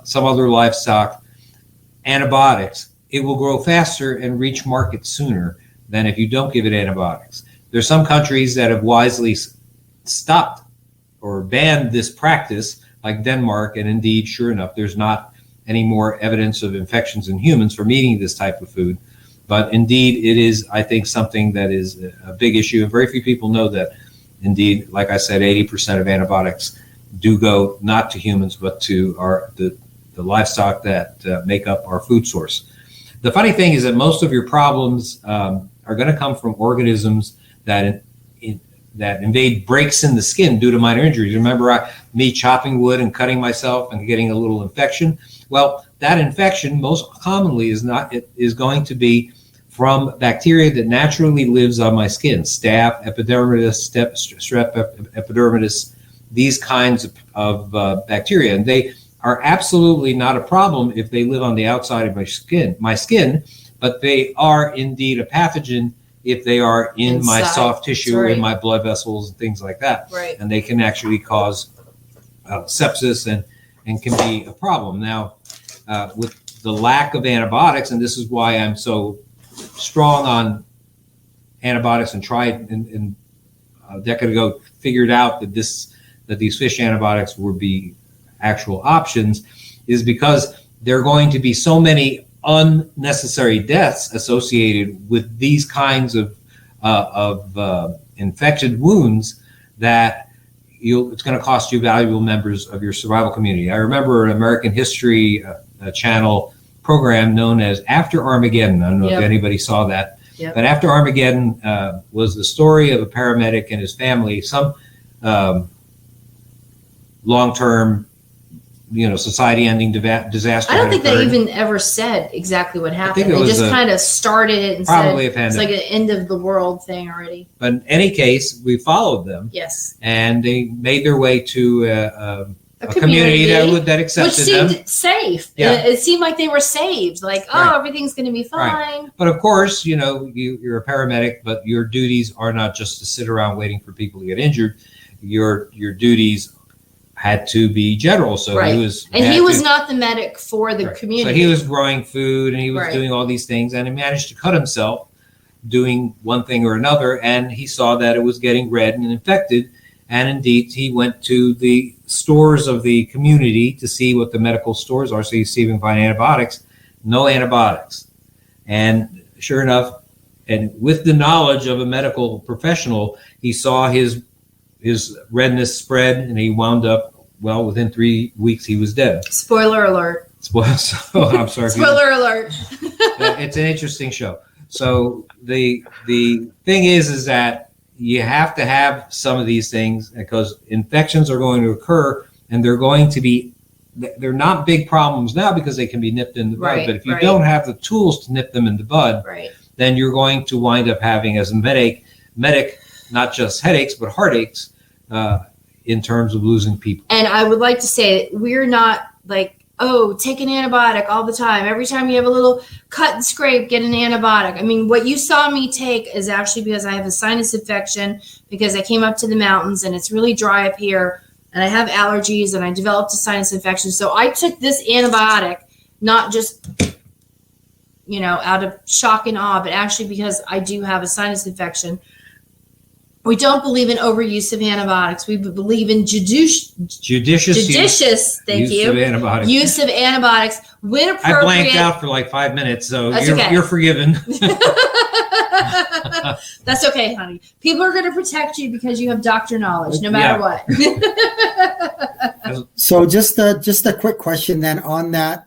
some other livestock, antibiotics, it will grow faster and reach market sooner than if you don't give it antibiotics. There's some countries that have wisely stopped or banned this practice, like Denmark, and indeed, sure enough, there's not any more evidence of infections in humans from eating this type of food. But indeed, it is, I think, something that is a big issue, and very few people know that, indeed, like I said, 80% of antibiotics do go not to humans, but to the livestock that make up our food source. The funny thing is that most of your problems are going to come from organisms that that invade breaks in the skin due to minor injuries. Remember me chopping wood and cutting myself and getting a little infection? Well, that infection most commonly is going to be from bacteria that naturally lives on my skin: staph, epidermidis, strep epidermidis, these kinds of bacteria. And they are absolutely not a problem if they live on the outside of my skin, but they are indeed a pathogen if they are in Inside. my soft tissue, Right. in my blood vessels and things like that. Right. And they can actually cause sepsis and can be a problem. Now, with the lack of antibiotics, and this is why I'm so strong on antibiotics and tried in a decade ago, figured out that these fish antibiotics would be actual options, is because there are going to be so many unnecessary deaths associated with these kinds of infected wounds that it's going to cost you valuable members of your survival community. I remember an American History Channel program known as After Armageddon. I don't know if anybody saw that. Yep. But After Armageddon was the story of a paramedic and his family, some long-term, society-ending disaster. I don't think they occurred. even ever said exactly what happened. it They was just kind of started it and probably said a it's like pandemic. an end of the world thing already. But in any case, we followed them, Yes. and they made their way to a community that Which accepted seemed them. safe. Yeah. It seemed like they were saved. Like, Right. everything's going to be fine. But of course, you're a paramedic, but your duties are not just to sit around waiting for people to get injured. Your duties had to be general. So Right. he was, And he was not the medic for the Right. community. So he was growing food and he was Right. doing all these things, and he managed to cut himself doing one thing or another. And he saw that it was getting red and infected. And indeed, he went to the stores of the community to see what the medical stores are. So you see if he can find antibiotics. No antibiotics. And sure enough, and with the knowledge of a medical professional, he saw his redness spread, and he wound up, within 3 weeks, he was dead. Spoiler alert. I'm sorry. Spoiler alert. It's an interesting show. So the thing is that you have to have some of these things because infections are going to occur, and they're not big problems now because they can be nipped in the bud. Right, But if you right. don't have the tools to nip them in the bud, Right. then you're going to wind up having, as a medic, not just headaches, but heartaches in terms of losing people. And I would like to say we're not like, take an antibiotic all the time. Every time you have a little cut and scrape, get an antibiotic. I mean, what you saw me take is actually because I have a sinus infection because I came up to the mountains and it's really dry up here and I have allergies and I developed a sinus infection. So I took this antibiotic, not just, out of shock and awe, but actually because I do have a sinus infection. We don't believe in overuse of antibiotics. We believe in judicious use of antibiotics. use of antibiotics when appropriate. I blanked out for like 5 minutes, so That's you're, okay. you're forgiven. That's okay, honey. People are going to protect you because you have doctor knowledge, no matter what. So just a quick question then on that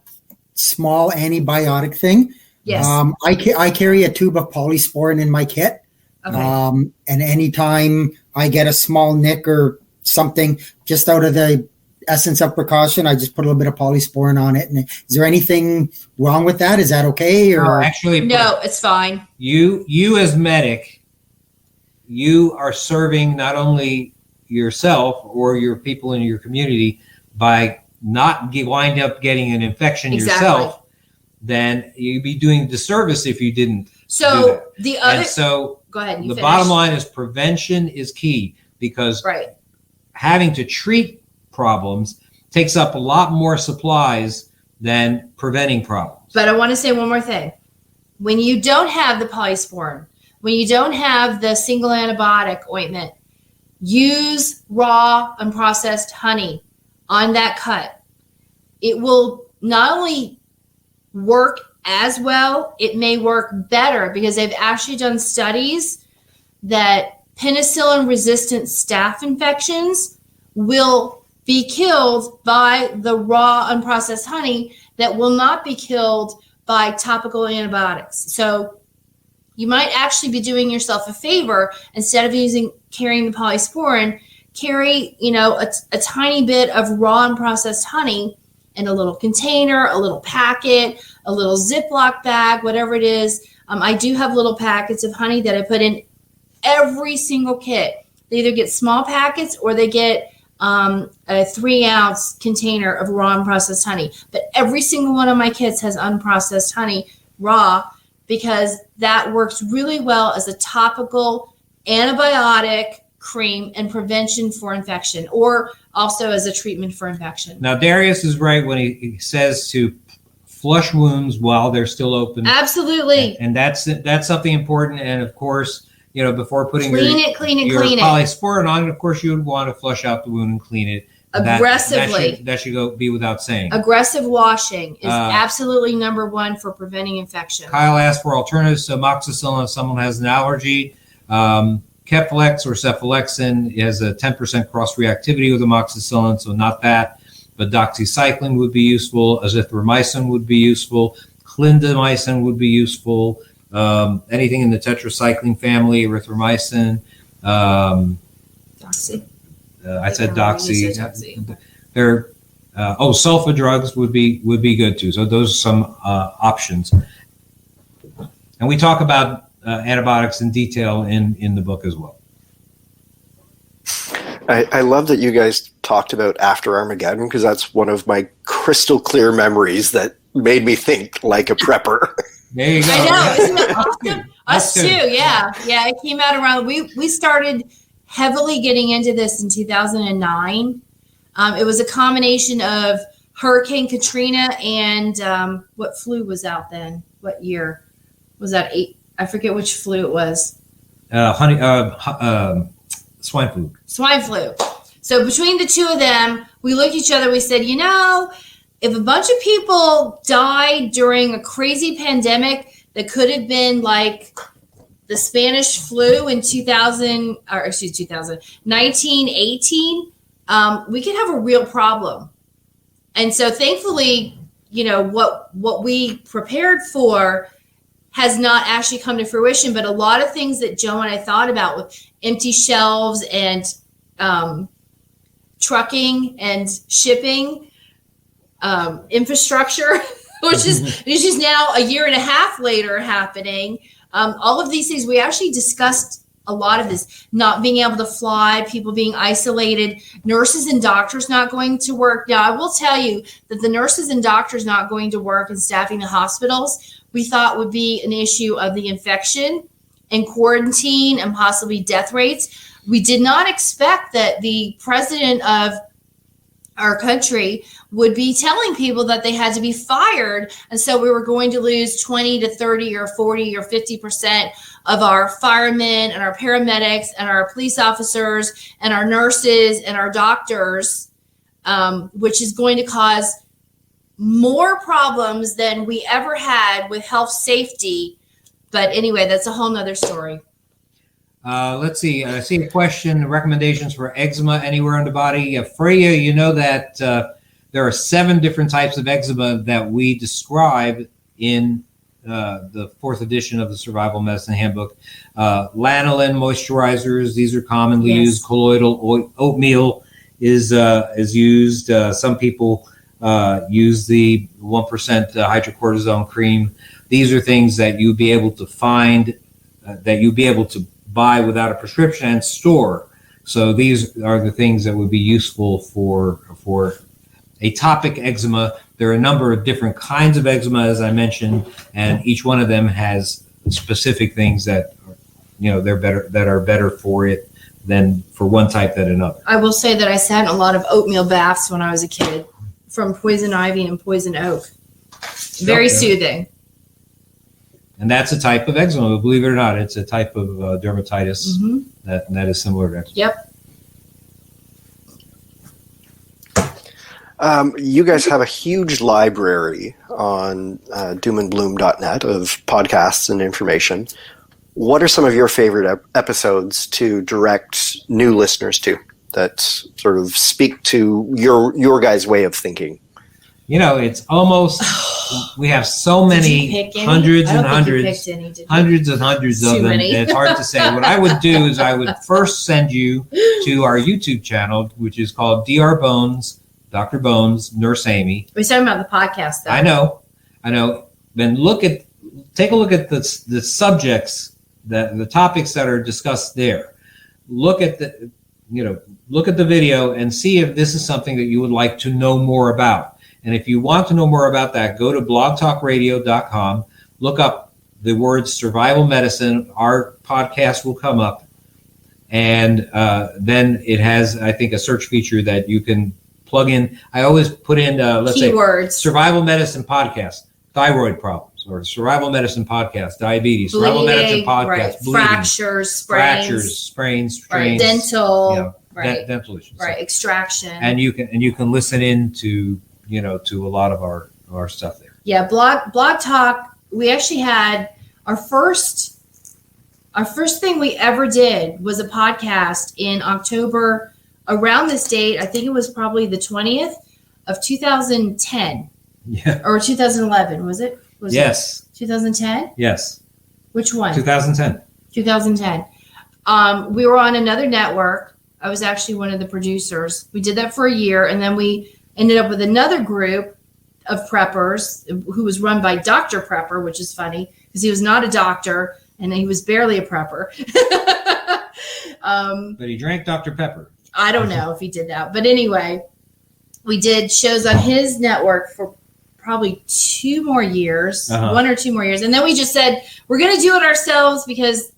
small antibiotic thing. Yes. I carry a tube of polysporin in my kit. Okay. And anytime I get a small nick or something, just out of the essence of precaution, I just put a little bit of polysporin on it. And is there anything wrong with that? Is that okay? Or Actually, No, it's fine. you as medic, you are serving not only yourself or your people in your community by not wind up getting an infection yourself. Then you'd be doing disservice if you didn't. So the other, And so go ahead. You the finish. bottom line is prevention is key because Right. having to treat problems takes up a lot more supplies than preventing problems. But I want to say one more thing. When you don't have the polysporin, when you don't have the single antibiotic ointment, use raw unprocessed honey on that cut. It will not only work as well, it may work better because they've actually done studies that penicillin resistant staph infections will be killed by the raw unprocessed honey that will not be killed by topical antibiotics. So you might actually be doing yourself a favor. Instead of carrying the polysporin, carry, a tiny bit of raw and processed honey in a little container, a little packet, a little Ziploc bag, whatever it is. I do have little packets of honey that I put in every single kit. They either get small packets or they get a 3-ounce container of raw and processed honey. But every single one of my kits has unprocessed honey raw, because that works really well as a topical antibiotic cream and prevention for infection, or also as a treatment for infection. Now, Darius is right when he says to flush wounds while they're still open. Absolutely. And that's something important. And of course, before putting your polysporin on, of course, you would want to flush out the wound and clean it aggressively. That should be without saying. Aggressive washing is absolutely number one for preventing infection. Kyle asked for alternatives to amoxicillin if someone has an allergy. Keflex or cephalexin has a 10% cross-reactivity with amoxicillin, so not that. But doxycycline would be useful. Azithromycin would be useful. Clindamycin would be useful. Anything in the tetracycline family, erythromycin. Doxy. I said doxy. Sulfa drugs would be good too. So those are some options. And we talk about antibiotics in detail in the book as well. I love that you guys talked about After Armageddon, because that's one of my crystal clear memories that made me think like a prepper. There you go. I know, isn't it awesome? Us too, yeah. Yeah, it came out around, we started heavily getting into this in 2009. It was a combination of Hurricane Katrina and what flu was out then? What year? Was that I forget which flu it was. Swine flu. Swine flu. So between the two of them, we looked at each other, we said, if a bunch of people died during a crazy pandemic that could have been like the Spanish flu in 1918, we could have a real problem. And so thankfully, what we prepared for has not actually come to fruition, but a lot of things that Joe and I thought about with empty shelves and trucking and shipping infrastructure, which is now a year and a half later happening. All of these things, we actually discussed a lot of this, not being able to fly, people being isolated, nurses and doctors not going to work. Now, I will tell you that the nurses and doctors not going to work and staffing the hospitals, we thought would be an issue of the infection and quarantine and possibly death rates. We did not expect that the president of our country would be telling people that they had to be fired. And so we were going to lose 20 to 30 or 40 or 50% of our firemen and our paramedics and our police officers and our nurses and our doctors, which is going to cause more problems than we ever had with health safety. But anyway, that's a whole nother story. Let's see. I see a question, recommendations for eczema anywhere on the body. Freya, you know that there are 7 different types of eczema that we describe in the 4th edition of the Survival Medicine Handbook. Lanolin moisturizers, these are commonly used. Colloidal oatmeal is used. Some people use the 1% hydrocortisone cream. These are things that you'd be able to find, that you'd be able to buy without a prescription and store. So these are the things that would be useful for atopic eczema. There are a number of different kinds of eczema, as I mentioned, and each one of them has specific things that are better for it than for one type than another. I will say that I sat in a lot of oatmeal baths when I was a kid, from poison ivy and poison oak. Very soothing. And that's a type of eczema, believe it or not. It's a type of dermatitis that is similar to eczema. Yep. You guys have a huge library on doomandbloom.net of podcasts and information. What are some of your favorite episodes to direct new listeners to that sort of speak to your guys' way of thinking? it's almost, we have so many hundreds and hundreds of them. It's hard to say. What I would do is I would first send you to our YouTube channel, which is called Dr. Bones, Nurse Amy. We're talking about the podcast, though. I know. Then take a look at the subjects, the topics that are discussed there. Look at the video and see if this is something that you would like to know more about. And if you want to know more about that, go to blogtalkradio.com, look up the words survival medicine. Our podcast will come up. And then it has, I think, a search feature that you can plug in. I always put in, let's keywords. Say, survival medicine podcast, thyroid problems, or survival medicine podcast, diabetes, survival medicine podcast, right. bleeding, sprains, right. Dental, dental issues, right, extraction. And you can listen in to a lot of our stuff there. Yeah, Blog Talk. We actually had our first thing we ever did was a podcast in October around this date. I think it was probably the 20th of 2010. Yeah. Or 2011, was it? Yes. 2010? Yes. Which one? 2010. 2010. We were on another network. I was actually one of the producers. We did that for a year, and then we ended up with another group of preppers who was run by Dr. Prepper, which is funny because he was not a doctor and he was barely a prepper. But he drank Dr. Pepper. I don't know if he did that. But anyway, we did shows on his network for probably 2 more years, 1 or 2 more years. And then we just said, we're going to do it ourselves because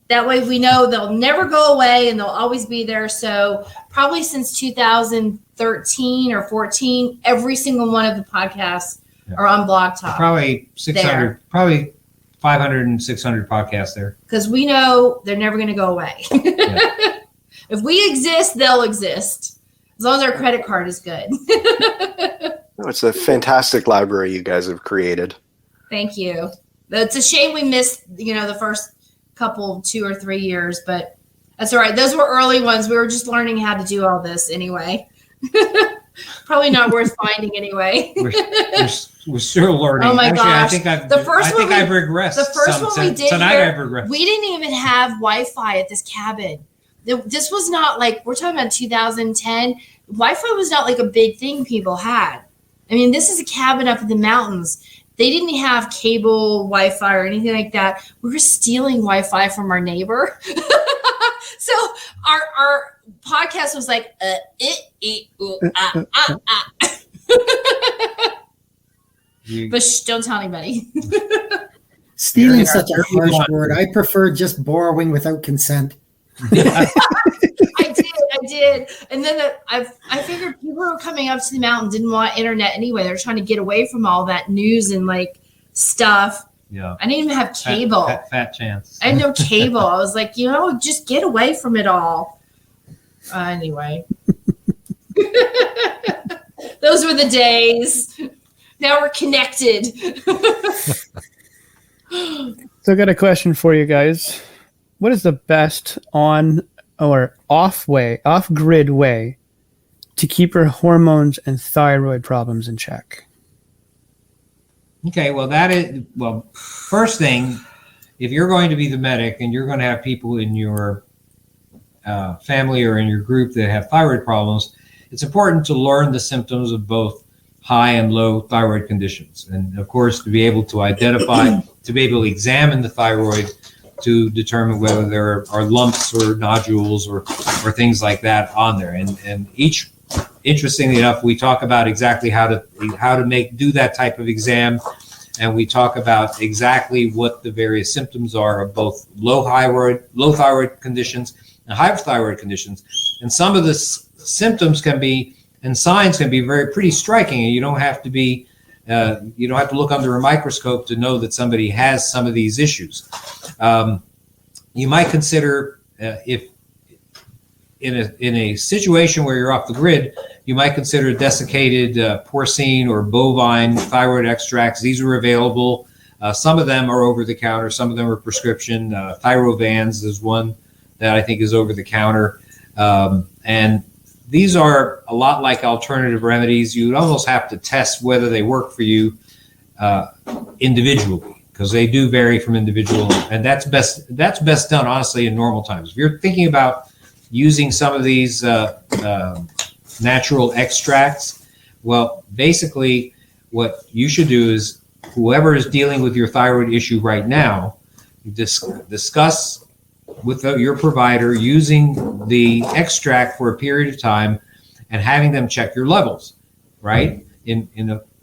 that way we know they'll never go away and they'll always be there. So probably since 2013 or 14, every single one of the podcasts are on Blog Talk. Probably 600, probably 500 and 600 podcasts there. Because we know they're never going to go away. If we exist, they'll exist. As long as our credit card is good. It's a fantastic library you guys have created. Thank you. It's a shame we missed, the first couple 2 or 3 years, but that's all right. Those were early ones. We were just learning how to do all this anyway. Probably not worth finding anyway. We're still learning. Oh my gosh! I think I've regressed. The first one we did tonight. Here, I've regressed. We didn't even have Wi-Fi at this cabin. This was not like, we're talking about 2010. Wi-Fi was not like a big thing people had. I mean, this is a cabin up in the mountains. They didn't have cable Wi-Fi or anything like that. We were stealing Wi-Fi from our neighbor. So our podcast was like, But don't tell anybody. Stealing is such a harsh word. I prefer just borrowing without consent. I did. And then I figured people who were coming up to the mountain didn't want internet anyway. They were trying to get away from all that news and stuff. Yeah. I didn't even have cable. Fat chance. I had no cable. I was like, just get away from it all. Anyway. Those were the days. Now we're connected. So I got a question for you guys. What is the best on or off-grid way to keep your hormones and thyroid problems in check? Okay, first thing, if you're going to be the medic and you're going to have people in your family or in your group that have thyroid problems, it's important to learn the symptoms of both high and low thyroid conditions. And of course, to be able to identify, to be able to examine the thyroid to determine whether there are lumps or nodules or things like that on there. And each, interestingly enough, we talk about exactly how to do that type of exam. And we talk about exactly what the various symptoms are of both low thyroid conditions and high thyroid conditions. And some of the symptoms can be, and signs can be pretty striking. And you don't have to be, you don't have to look under a microscope to know that somebody has some of these issues. You might consider, if in a situation where you're off the grid, you might consider desiccated porcine or bovine thyroid extracts. These are available. Some of them are over the counter. Some of them are prescription. Thyrovans is one that I think is over the counter. And these are a lot like alternative remedies. You would almost have to test whether they work for you individually, because they do vary from individual, and that's best done honestly in normal times. If you're thinking about using some of these natural extracts, well, basically what you should do is, whoever is dealing with your thyroid issue right now, discuss with your provider using the extract for a period of time and having them check your levels, right?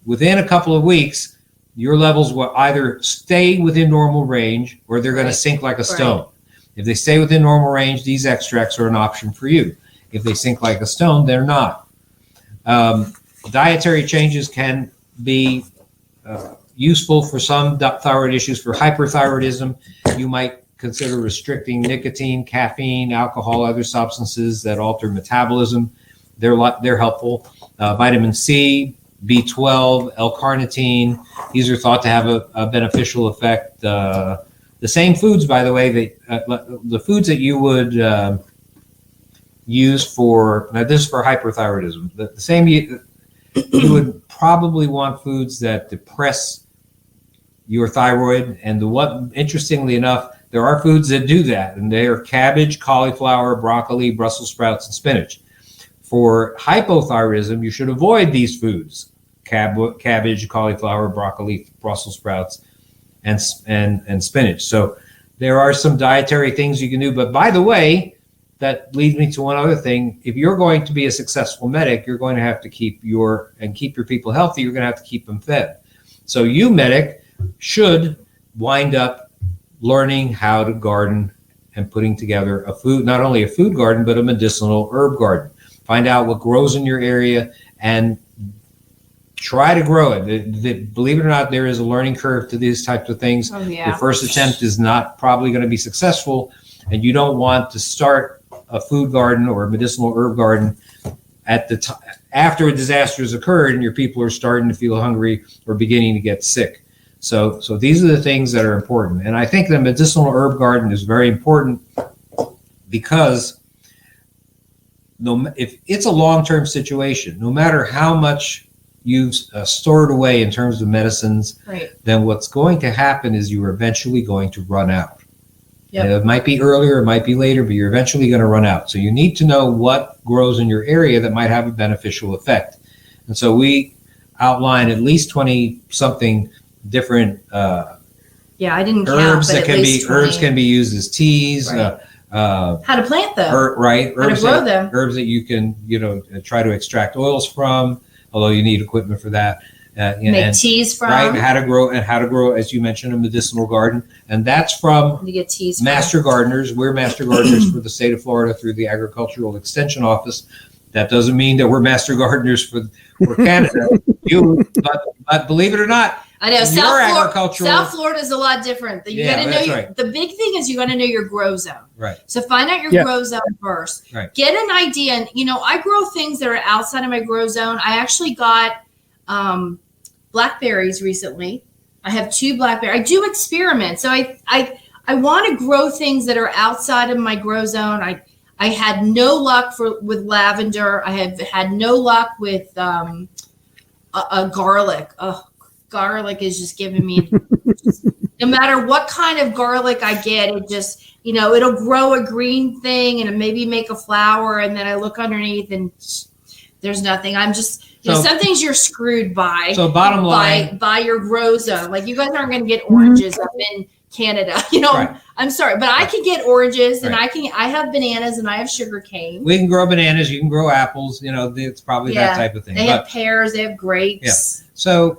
Within a couple of weeks, your levels will either stay within normal range or they're going to sink like a stone. Right. If they stay within normal range, these extracts are an option for you. If they sink like a stone, they're not. Dietary changes can be useful for some thyroid issues. For hyperthyroidism, you might consider restricting nicotine, caffeine, alcohol, other substances that alter metabolism. They're helpful. Vitamin C, B12, L-carnitine, these are thought to have a beneficial effect. The same foods, by the way, the foods that you would use for, now this is for hyperthyroidism, the same, you would probably want foods that depress your thyroid. And interestingly enough, there are foods that do that, and they are cabbage, cauliflower, broccoli, Brussels sprouts, and spinach. For hypothyroidism, you should avoid these foods: cabbage, cauliflower, broccoli, Brussels sprouts, and spinach. So there are some dietary things you can do. But by the way, that leads me to one other thing. If you're going to be a successful medic, you're going to have to keep your people healthy. You're going to have to keep them fed. So you, medic, should wind up learning how to garden and putting together not only a food garden, but a medicinal herb garden. Find out what grows in your area and try to grow it. Believe it or not, there is a learning curve to these types of things. Oh, yeah. Your first attempt is not probably going to be successful, and you don't want to start a food garden or a medicinal herb garden at the time after a disaster has occurred and your people are starting to feel hungry or beginning to get sick. So these are the things that are important. And I think the medicinal herb garden is very important because if it's a long-term situation, no matter how much you've stored away in terms of medicines, right, then what's going to happen is you're eventually going to run out. Yep. It might be earlier, it might be later, but you're eventually going to run out. So you need to know what grows in your area that might have a beneficial effect. And so we outline at least 20-something different I didn't herbs count, but herbs can be used as teas. Right. How to plant them, herbs how to grow them. Herbs that you can try to extract oils from, although you need equipment for that. Make teas from, right? How to grow, as you mentioned, a medicinal garden, and that's from you get teas master gardeners. We're master gardeners for the state of Florida through the Agricultural Extension Office. That doesn't mean that we're master gardeners for Canada. But believe it or not, I know South Florida is a lot different. You got to know right. The big thing is you got to know your grow zone. Right. So find out your grow zone first. Right. Get an idea. And, I grow things that are outside of my grow zone. I actually got blackberries recently. I have 2 blackberries. I do experiment. So I want to grow things that are outside of my grow zone. I had no luck with lavender. I have had no luck with garlic. Oh, garlic is just giving me, no matter what kind of garlic I get, it just, it'll grow a green thing and maybe make a flower. And then I look underneath and there's nothing. I'm just, some things you're screwed by. So bottom line, by your grow zone. Like you guys aren't going to get oranges up in Canada, Right. I'm sorry, but I can get oranges and I have bananas and I have sugar cane. We can grow bananas. You can grow apples. It's probably that type of thing. They have pears. They have grapes. Yeah.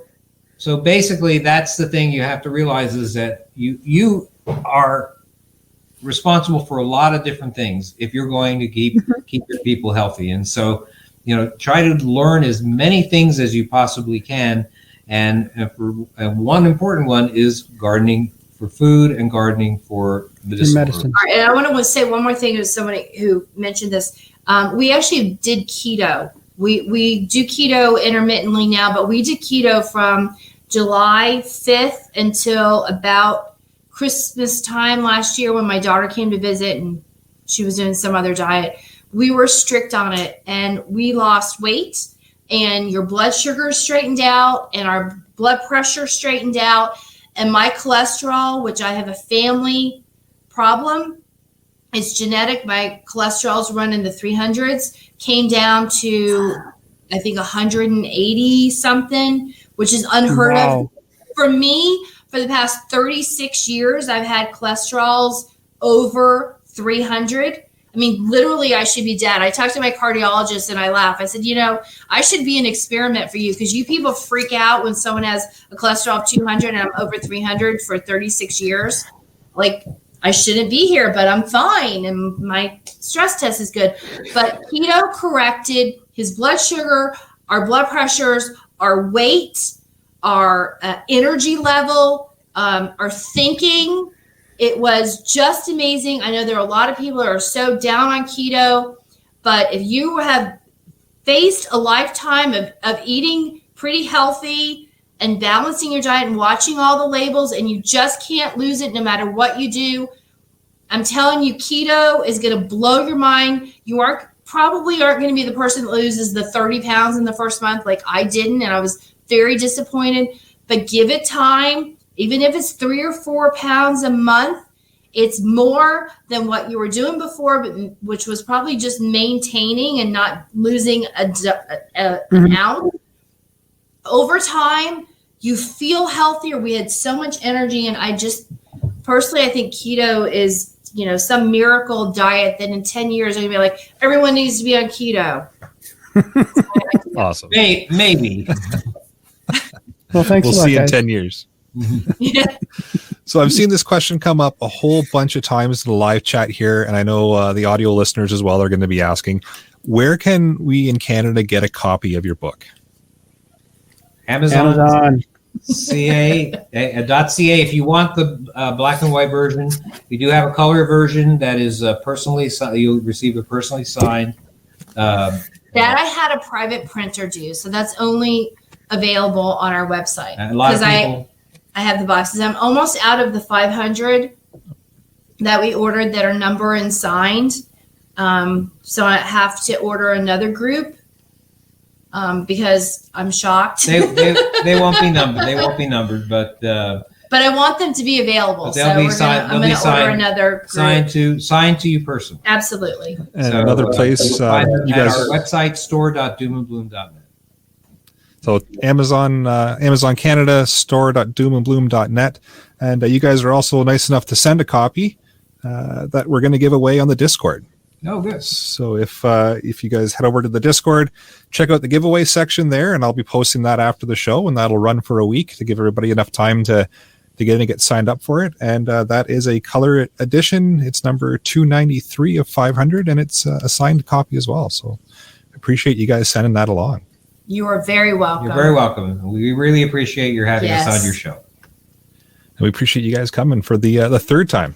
So basically that's the thing you have to realize is that you are responsible for a lot of different things if you're going to keep your people healthy. And so, try to learn as many things as you possibly can. And one important one is gardening for food and gardening for medicine. All right, and I want to say one more thing to somebody who mentioned this. We actually did keto. We do keto intermittently now, but we did keto from July 5th until about Christmas time last year when my daughter came to visit and she was doing some other diet. we were strict on it, and we lost weight, and your blood sugar straightened out, and our blood pressure straightened out, and my cholesterol, which I have a family problem, it's genetic. My cholesterol's run in the 300s, came down to, I think, 180 something, which is unheard of. For me, for the past 36 years, I've had cholesterols over 300. I mean, literally, I should be dead. I talked to my cardiologist and I laugh. I said, I should be an experiment for you, because you people freak out when someone has a cholesterol of 200 and I'm over 300 for 36 years. Like, I shouldn't be here, but I'm fine. And my stress test is good. But keto corrected his blood sugar, our blood pressures, our weight, our energy level, our thinking. It was just amazing. I know there are a lot of people that are so down on keto, but if you have faced a lifetime of eating pretty healthy and balancing your diet and watching all the labels, and you just can't lose it no matter what you do, I'm telling you, keto is going to blow your mind. You probably aren't going to be the person that loses the 30 pounds in the first month like I didn't, and I was very disappointed. But give it time. Even if it's 3 or 4 pounds a month, it's more than what you were doing before, which was probably just maintaining and not losing an ounce. Over time, you feel healthier. We had so much energy, and I think keto is, some miracle diet that in 10 years are going to be like, everyone needs to be on keto. Awesome. Maybe. Well, thanks we'll a lot, see guys. in 10 years. Yeah. So I've seen this question come up a whole bunch of times in the live chat here, and I know the audio listeners as well are going to be asking, where can we in Canada get a copy of your book? Amazon. .ca. If you want the black and white version, we do have a color version that is personally signed. You'll receive a personally signed. That I had a private printer do, so that's only available on our website. Because I have the boxes. I'm almost out of the 500 that we ordered that are number and signed. So I have to order another group because I'm shocked. They won't be numbered. They won't be numbered, but I want them to be I'm available. going to order another group. signed to you personally. Absolutely. And another place, you guys, our website, store.doomandbloom.net. So Amazon Canada, store.doomandbloom.net. And you guys are also nice enough to send a copy that we're going to give away on the Discord. Oh, good. So if you guys head over to the Discord, check out the giveaway section there, and I'll be posting that after the show, and that'll run for a week to give everybody enough time to get in and get signed up for it. And that is a color edition. It's number 293 of 500, and it's a signed copy as well. So I appreciate you guys sending that along. You are very welcome. You're very welcome. We really appreciate your having us on your show. And we appreciate you guys coming for the third time.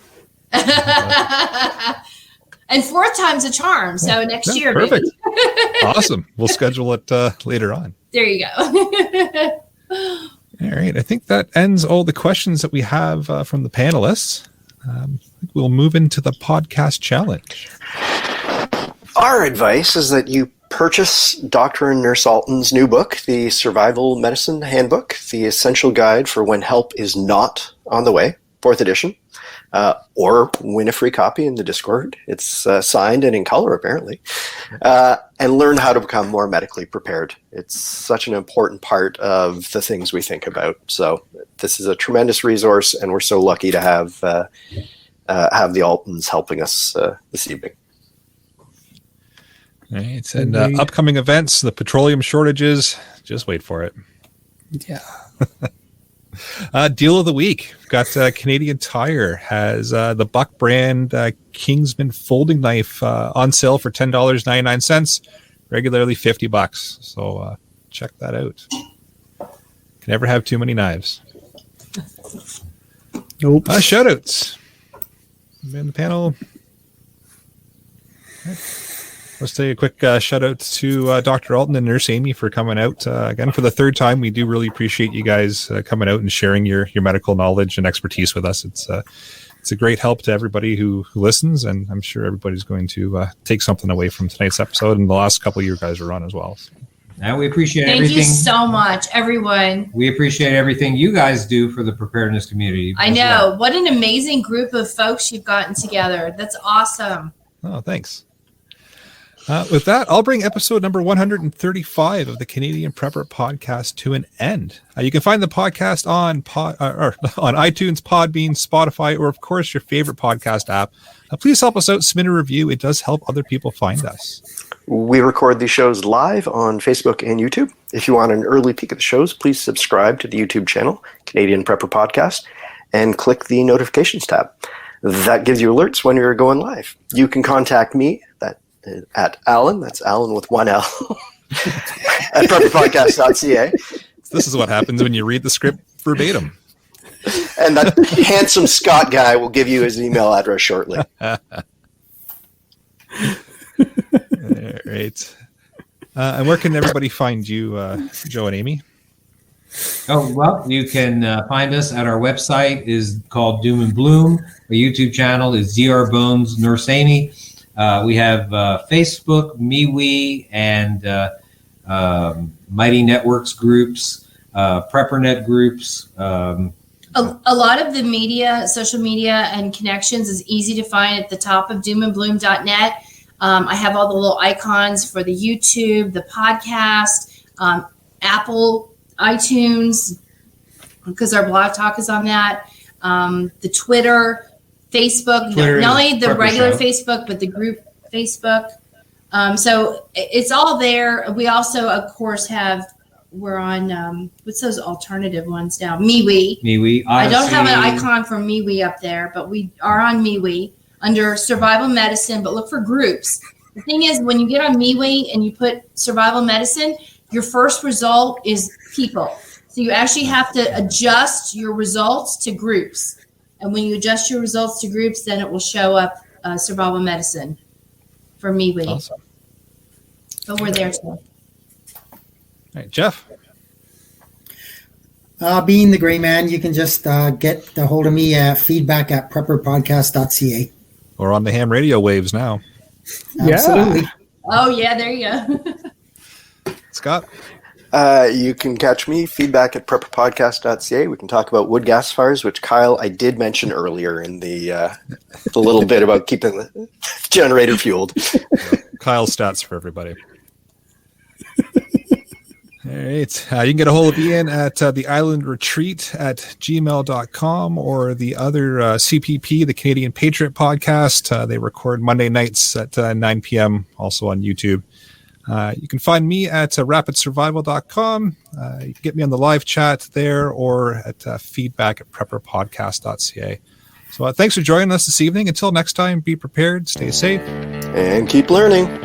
And fourth time's a charm. So next year, perfect. Maybe. Awesome. We'll schedule it later on. There you go. All right. I think that ends all the questions that we have from the panelists. We'll move into the podcast challenge. Our advice is that you purchase Dr. and Nurse Alton's new book, The Survival Medicine Handbook, the essential guide for when help is not on the way, 4th edition, or win a free copy in the Discord. It's signed and in color, apparently, and learn how to become more medically prepared. It's such an important part of the things we think about. So this is a tremendous resource, and we're so lucky to have the Altons helping us this evening. Right. And upcoming events, the petroleum shortages, just wait for it. Yeah. Deal of the week. Got Canadian Tire has the Buck brand Kingsman folding knife on sale for $10.99, regularly $50. So check that out. Can never have too many knives. Nope. Shout outs. In the panel. Okay. Let's take a quick shout out to Dr. Alton and Nurse Amy for coming out again for the third time. We do really appreciate you guys coming out and sharing your medical knowledge and expertise with us. It's it's a great help to everybody who listens, and I'm sure everybody's going to take something away from tonight's episode and the last couple of you guys are on as well. So. And we appreciate Thank everything. you so much, everyone. We appreciate everything you guys do for the preparedness community. I know. What an amazing group of folks you've gotten together. That's awesome. Oh, thanks. With that, I'll bring episode number 135 of the Canadian Prepper Podcast to an end. You can find the podcast on on iTunes, Podbean, Spotify, or of course your favorite podcast app. Please help us out, submit a review. It does help other people find us. We record these shows live on Facebook and YouTube. If you want an early peek at the shows, please subscribe to the YouTube channel, Canadian Prepper Podcast, and click the notifications tab. That gives you alerts when you're going live. You can contact me at Alan, that's Alan with one L, at prepperpodcast.ca. This is what happens when you read the script verbatim. And that handsome Scott guy will give you his email address shortly. All right. And where can everybody find you, Joe and Amy? Oh, well, you can find us at our website is called Doom and Bloom. Our YouTube channel is DR Bones Nurse Amy. We have Facebook, MeWe, and Mighty Networks groups, PrepperNet groups. A lot of the media, social media, and connections is easy to find at the top of doomandbloom.net. I have all the little icons for the YouTube, the podcast, Apple, iTunes, because our blog talk is on that, the Twitter, Facebook, not only the regular Facebook, but the group Facebook. So it's all there. We also, of course, we're on, what's those alternative ones now? MeWe. MeWe. I don't have an icon for MeWe up there, but we are on MeWe under survival medicine, but look for groups. The thing is, when you get on MeWe and you put survival medicine, your first result is people. So you actually have to adjust your results to groups. And when you adjust your results to groups, then it will show up survival medicine for MeWe. Awesome. But we're there too. All right, Jeff. Being the gray man, you can just get a hold of me at feedback@prepperpodcast.ca. Or on the ham radio waves now. Absolutely. Yeah. Oh, yeah, there you go. Scott? You can catch me, feedback@prepperpodcast.ca. We can talk about wood gasifiers, which Kyle, I did mention earlier in the little bit about keeping the generator fueled. Kyle's stats for everybody. All right. You can get a hold of Ian at the Island Retreat at gmail.com or the other CPP, the Canadian Patriot Podcast. They record Monday nights at 9 p.m. also on YouTube. You can find me at rapidsurvival.com. You can get me on the live chat there or at feedback@prepperpodcast.ca. So thanks for joining us this evening. Until next time, be prepared, stay safe, and keep learning.